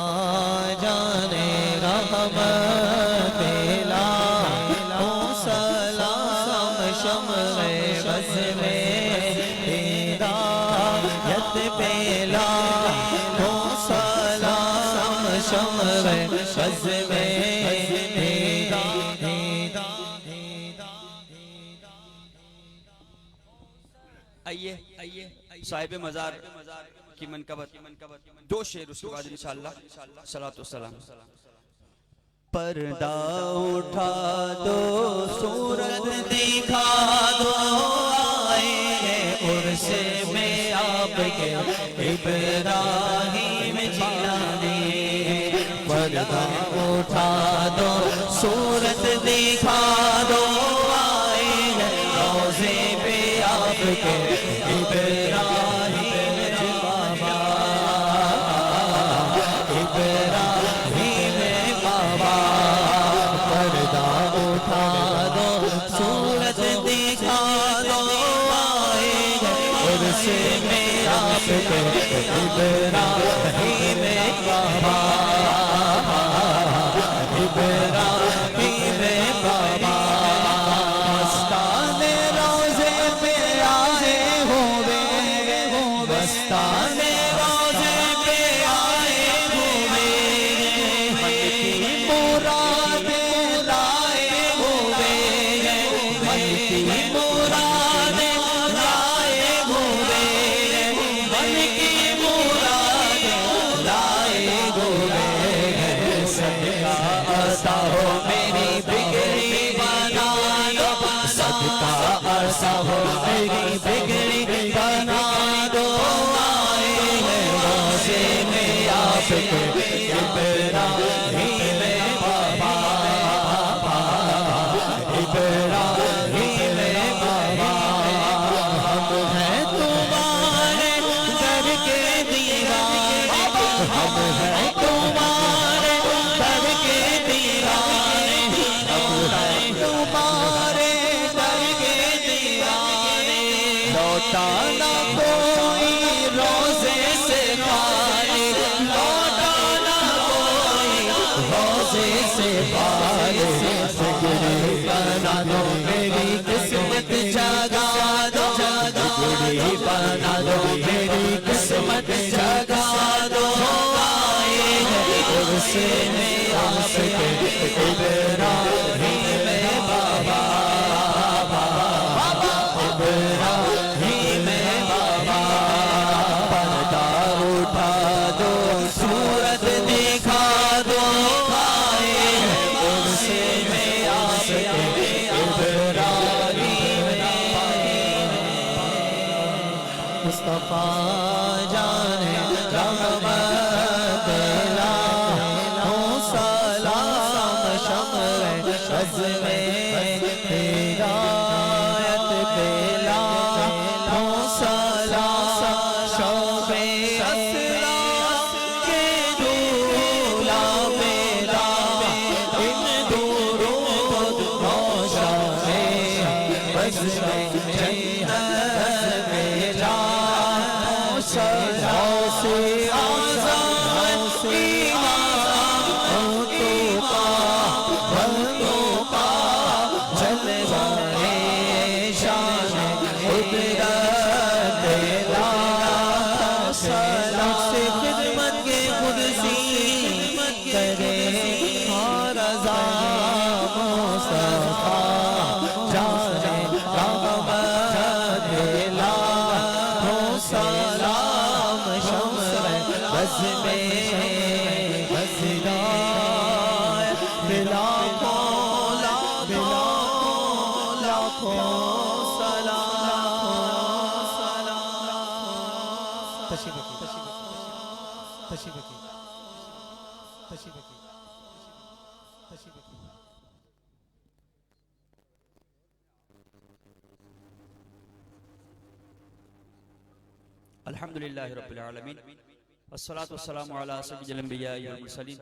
जाने रहमत पेला ओ सलाम शम्र बज़ में हिदायत पेला ओ सलाम शम्र बज़ में आइए साहिब मजार की मनकबत दो शेर, उसके बाद इंशाअल्लाह सलातो सलाम। पर्दा उठा दो सूरत दिखा दो आए हैं उर्से में आपके इब्राहिम जिलानी। पर्दा उठा दो सूरत दिखा दो आए हैं रोज़े पे आपके इब्राहिम आशिक इब्राहीम बाबा, इब्राहीम बाबा। हम हैं तुम्हारे दर के दीवाने, हम हैं तुम्हारे दर के दीवाने, हम हैं तुम्हारे दर के दीवाने। लौटाना कोई रोज़े से खाली, लौटाना कोई रोज़े से खाली। सजरे बना दो मेरी किस्मत जगा दो, सजरे बना दो मेरी किस्मत जगा दो। आए हैं उर्से में आशिक इब्राहीम बाबा, इब्राहीम बाबा। पर्दा उठा दो, सूरत दिखा दो, आए हैं उर्से में आशिक इब्राहीम। मुस्तफा जाने रहमत ला हो, सलाम शम्र रज़ में हिदायत पेला हो, सलाम शोबे असरार के दूल्हा मेरा। इन दुरूद रोशने बज़ में जन्नत मेरा हो, सलाम से आज़ाद ईमान हो तो का बंदों का जलवाए शान कुदरत तेरा। सलाम से खिदमत के कुदसी करे रज़ा मुस्तफा जाने रहमत तेरा हो, सलाम शम्र रज़ में हिदायत लाखों लाखों लाखों अल्हम्दुलिल्लाहि रब्बिल आलमीन, वस्सलातु वस्सलामु अला सय्यिदिल अंबिया वल मुरसलीन,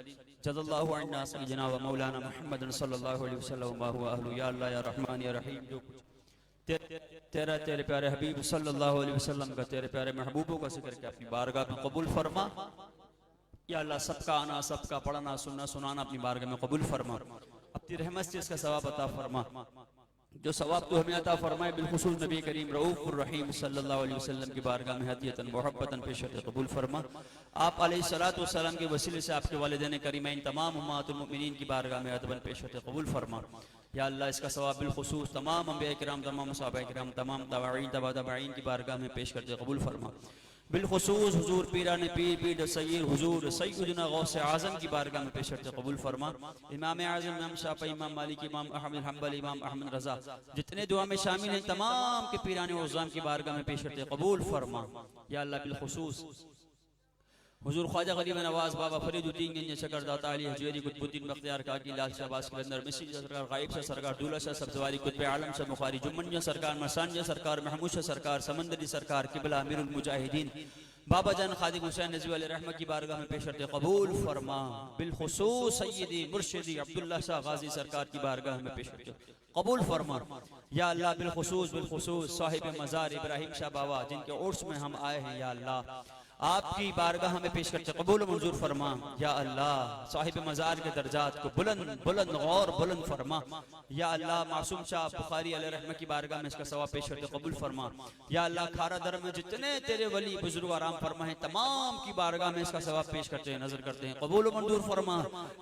जज़ल्लाहु अन्ना सय्यिदना व मौलाना मुहम्मदन सल्लल्लाहु अलैहि वसल्लम व हुवा अहलु। या अल्लाह या रहमान या रहीम, जो कुछ तेरा तेरे प्यारे हबीब सल्लल्लाहु अलैहि वसल्लम का, तेरे प्यारे महबूबों का जिक्र के अपनी बारगाह में कबूल फरमा। या अल्लाह सबका आना, सबका पढ़ना, सुनना, सुनाना अपनी बारगाह में कबूल फरमा। अपनी रहमत से इसका सवाब अता फरमा। जो सवाब तो हमें अता फरमाए बिलखुसूस नबी करीम रऊफ़ुर रहीम सल्लल्लाहु अलैहि वसल्लम की बारगाह में हदियतन मुहब्बतन पेशत कबूल फरमा। आप अलैहिस्सलातु वस्सलाम के वसीले से आपके वालिदैन करीमैन तमाम उम्मतुल मुमिनीन की बारगाह में अदबन पेशत कबूल फरमा। या अल्लाह इसका सवाब बिलखुसूस तमाम अंबिया किराम, तमाम सहाबा किराम, तमाम ताबईन तबा ताबईन की बारगाह में पेश करते कबूल फरमा। बिलखुसूस हुजूर पीरान पीर पीर सय्यद हुजूर सय्यदना गौस आज़म की बारगाह में पेश करते कबूल फरमा। इमाम आज़म, इमाम शाफ़ी, इमाम मालिक, इमाम अहमद हम्बल, इमाम अहमद रज़ा, जितने दुआ में शामिल हैं तमाम के पीरान औज़ाम की बारगाह में पेश करते कबूल फरमा। या अल्लाह बिलखुसूस हुजूर ख्वाजा गरीब नवाज बाबा फरीदुद्दीन गंज शकरदाता अली हजवेरी कुतुबुद्दीन बख्तियार काकी लाल शाहबाज कलंदर मिस्री सरकार, गायब शाह सरकार, दूल्हा शाह सब्ज़वारी, कुतुब आलम शाह बुखारी, जुम्मन सरकार, मसानिया सरकार, महमूद शाह सरकार, समंदरी सरकार, किबला अमीरुल मुजाहिदीन बाबा जान खादिम हुसैन नज़वी अलैहि रहमत की बारगाह में पेश करते कबूल फरमा। बिलखुसूस सय्यदी मुर्शिदी अब्दुल्ला शाह गाजी सरकार की बारगाह में पेश करते कबूल फरमा। या अल्लाह बिलखुसूस साहिब मज़ार इब्राहिम शाह बाबा जिनके उर्स में हम आए हैं, या अल्लाह आपकी बारगाह में पेश करते कबूल मंजूर फरमा। या अल्लाह साहिब मज़ार के दर्जात को बुलंद बुलंद और बुलंद फरमा। या अल्लाह मासूम शाह बुखारी अलैहि रहमत की बारगाह में इसका सवाब पेश करते कबूल फरमा। या अल्लाह खारा दर में जितने तेरे वली बुजुर्ग आराम फरमा है तमाम की बारगाह में इसका सवाब पेश करते हैं, नजर करते हैं, कबूल मंजूर फरमा।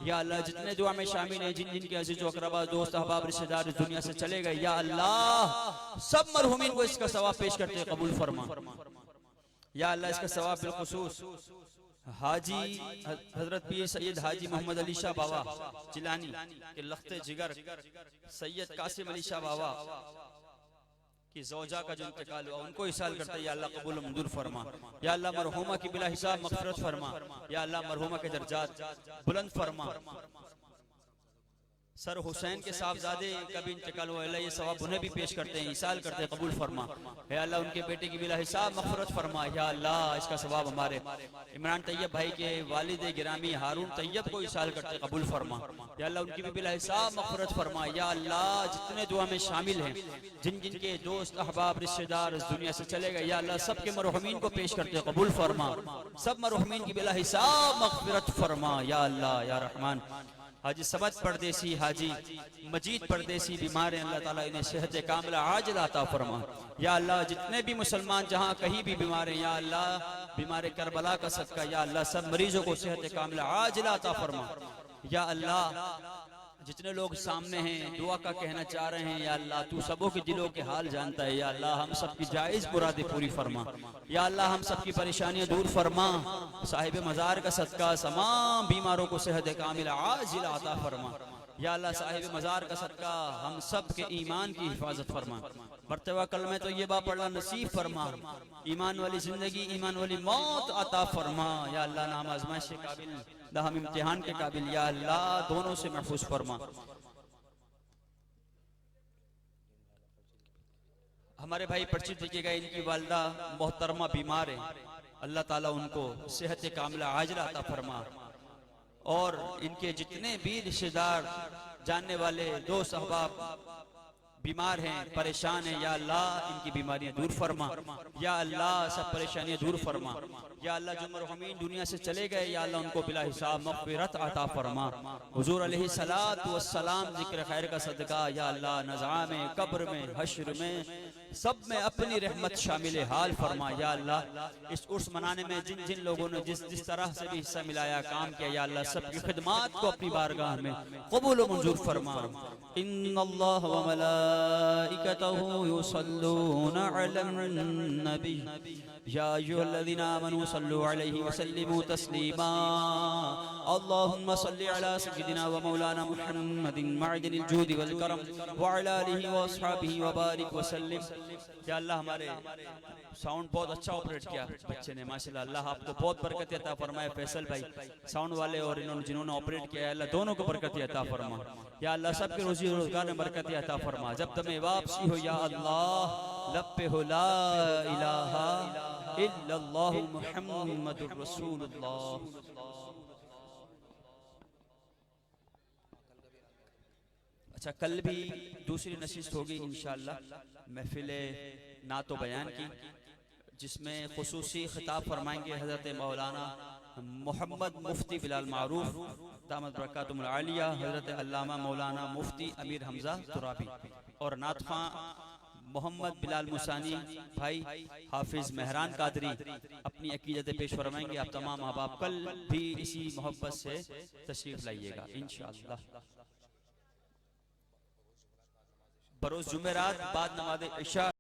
या अल्लाह जितने दुआ में शामिल हैं, जिन जिनके अजीज व अक़रबा, दोस्त अहबाब, रिश्तेदार इस दुनिया से चले गए, या अल्लाह सब मरहुमीन को इसका सवाब पेश करते हैं, कबूल फरमा। या अल्लाह इसका सवाब बिलखुसूस हाजी हजरत पीर सैयद हाजी मोहम्मद अली शाह बाबा जिलानी के लख्ते जिगर, सैयद कासिम अली शाह बाबा कि ज़ौजा का जो इंतकाल हुआ उनको इसाल करते या अल्लाह कबूल मंजूर फरमा। या अल्लाह मरहुमा की बिला हिसाब मग़फ़िरत फरमा। या अल्लाह मरहुमा के दर्जात बुलंद फरमा। सर हुसैन के साहबजादे का भी इंतकाल हुआ, अल्लाह ये सवाब उन्हें भी पेश करते हैं, इसाल करते हैं, कबूल फरमा। या अल्लाह उनके बेटे की बिला हिसाब मग़फ़िरत फरमा। या अल्लाह इसका सवाब हमारे इमरान तैयब भाई के वालिद गिरामी हारून तैयब को इसाल करते कबूल फरमा। या अल्लाह उनकी भी बिला हिसाब मग़फ़िरत फरमा। या अल्लाह जितने दुआ में शामिल हैं, जिन जिन के दोस्त अहबाब रिश्तेदार इस दुनिया से चले गए, या अल्लाह सब के मरहुमीन को पेश करते कबूल फरमा। सब मरहुमीन की बिला हिसाब मग़फ़िरत फरमा। या अल्लाह या रहमान। हाजी समद परदेसी, हाजी मजीद परदेसी बीमार हैं, अल्लाह ताला इन्हें सेहत कामिला आजिल अता फरमा। या अल्लाह जितने भी मुसलमान जहाँ कहीं भी बीमार हैं, या अल्लाह बीमार करबला का सदका, या अल्लाह सब मरीजों को सेहत कामिला आजिल अता फरमा। या अल्लाह जितने लोग सामने हैं दुआ का कहना चाह रहे हैं, या अल्लाह तू सबों के दिलों के हाल जानता है। या अल्लाह हम सब की जायज़ मुरादें पूरी फरमा। या अल्लाह हम सब की परेशानियां दूर फरमा। साहिब मज़ार का सदका तमाम बीमारों को सेहत कामिला आजिल अता फरमा। या अल्लाह साहिब मज़ार का सदका हम सब के ईमान की हिफाजत फरमा। मरतबा कलमे तो ये बा पढ़ना नसीब फरमा। ईमान वाली जिंदगी, ईमान वाली मौत अता फरमा। या अल्लाह ना हम आज़माइश के काबिल, ना हम इम्तिहान के काबिल, या अल्लाह दोनों से महफूज फरमा। हमारे भाई परिचित देखिएगा, इनकी वालदा मोहतरमा बीमार है, अल्लाह ताला उनको सेहत कामिला आजिला अता फरमा। और इनके जितने भी रिश्तेदार, जानने वाले, दोस्त अहबाब बीमार हैं, परेशान हैं, या अल्लाह इनकी बीमारियां दूर फरमा। या अल्लाह सब परेशानियां दूर फरमा। या अल्लाह जो मरहुमीन दुनिया से चले गए, या अल्लाह उनको बिला हिसाब मग़फ़िरत अता फरमा। हुज़ूर अलैहि सलात व सलाम ज़िक्र खैर का सदका, या अल्लाह नज़ा में, कब्र में, हश्र में, सब में अपनी रहमत शामिल हाल फरमा। या अल्लाह इस उर्स मनाने में जिन जिन लोगों ने जिस जिस तरह से भी हिस्सा मिलाया, काम किया, या अल्लाह सबकी खिदमात को अपनी बारगाह में कबूल व मंजूर फरमा। इन्नल्लाह व मलाइकतहु युसल्लूना अलन नबी या अय्युहल्लज़ीना आमनू सल्लु अलैहि व सल्लिमू तस्लीमा। अल्लाहुम्मा सल्लि अला सय्यिदिना व मौलाना मुहम्मदिन मअदिनिल जूदि वल करम व अला आलिहि व अस्हाबिहि व बारिक व सल्लिम। या अल्लाह हमारे साउंड बहुत अच्छा ऑपरेट किया बच्चे ने, माशाल्लाह। अल्लाह आपको बहुत बरकत अता फरमाए। फैसल भाई साउंड वाले और इन्होंने जिन्होंने ऑपरेट किया, अल्लाह दोनों को बरकत अता फरमा। या अल्लाह सबके रोजी रोजगार में बरकत अता फरमा। जब तुम्हें वापसी हो, या अल्लाह लब पे हो ला इलाहा इल्लल्लाहु मुहम्मदुर रसूलुल्लाह। अच्छा, कल भी दूसरी नशिस्त होगी इंशाअल्लाह महफिले नातो बयान की, जिसमें खुसूसी खिताब फरमाएंगे हज़रत मौलाना मोहम्मद मुफ्ती बिलाल मारूफ दामद बरकातुहुल आलिया, हज़रत अल्लामा मौलाना मुफ्ती अमीर हमजा तुराबी, और नात ख़ां मोहम्मद बिलाल मुसानी भाई हाफिज मेहरान कादरी अपनी अकीदत पेश फरमाएंगे। आप तमाम अहबाब कल भी इसी मोहब्बत से तशरीफ लाइएगा इंशाअल्लाह। बरोज़ जुमेरात बाद नमाज़ इशा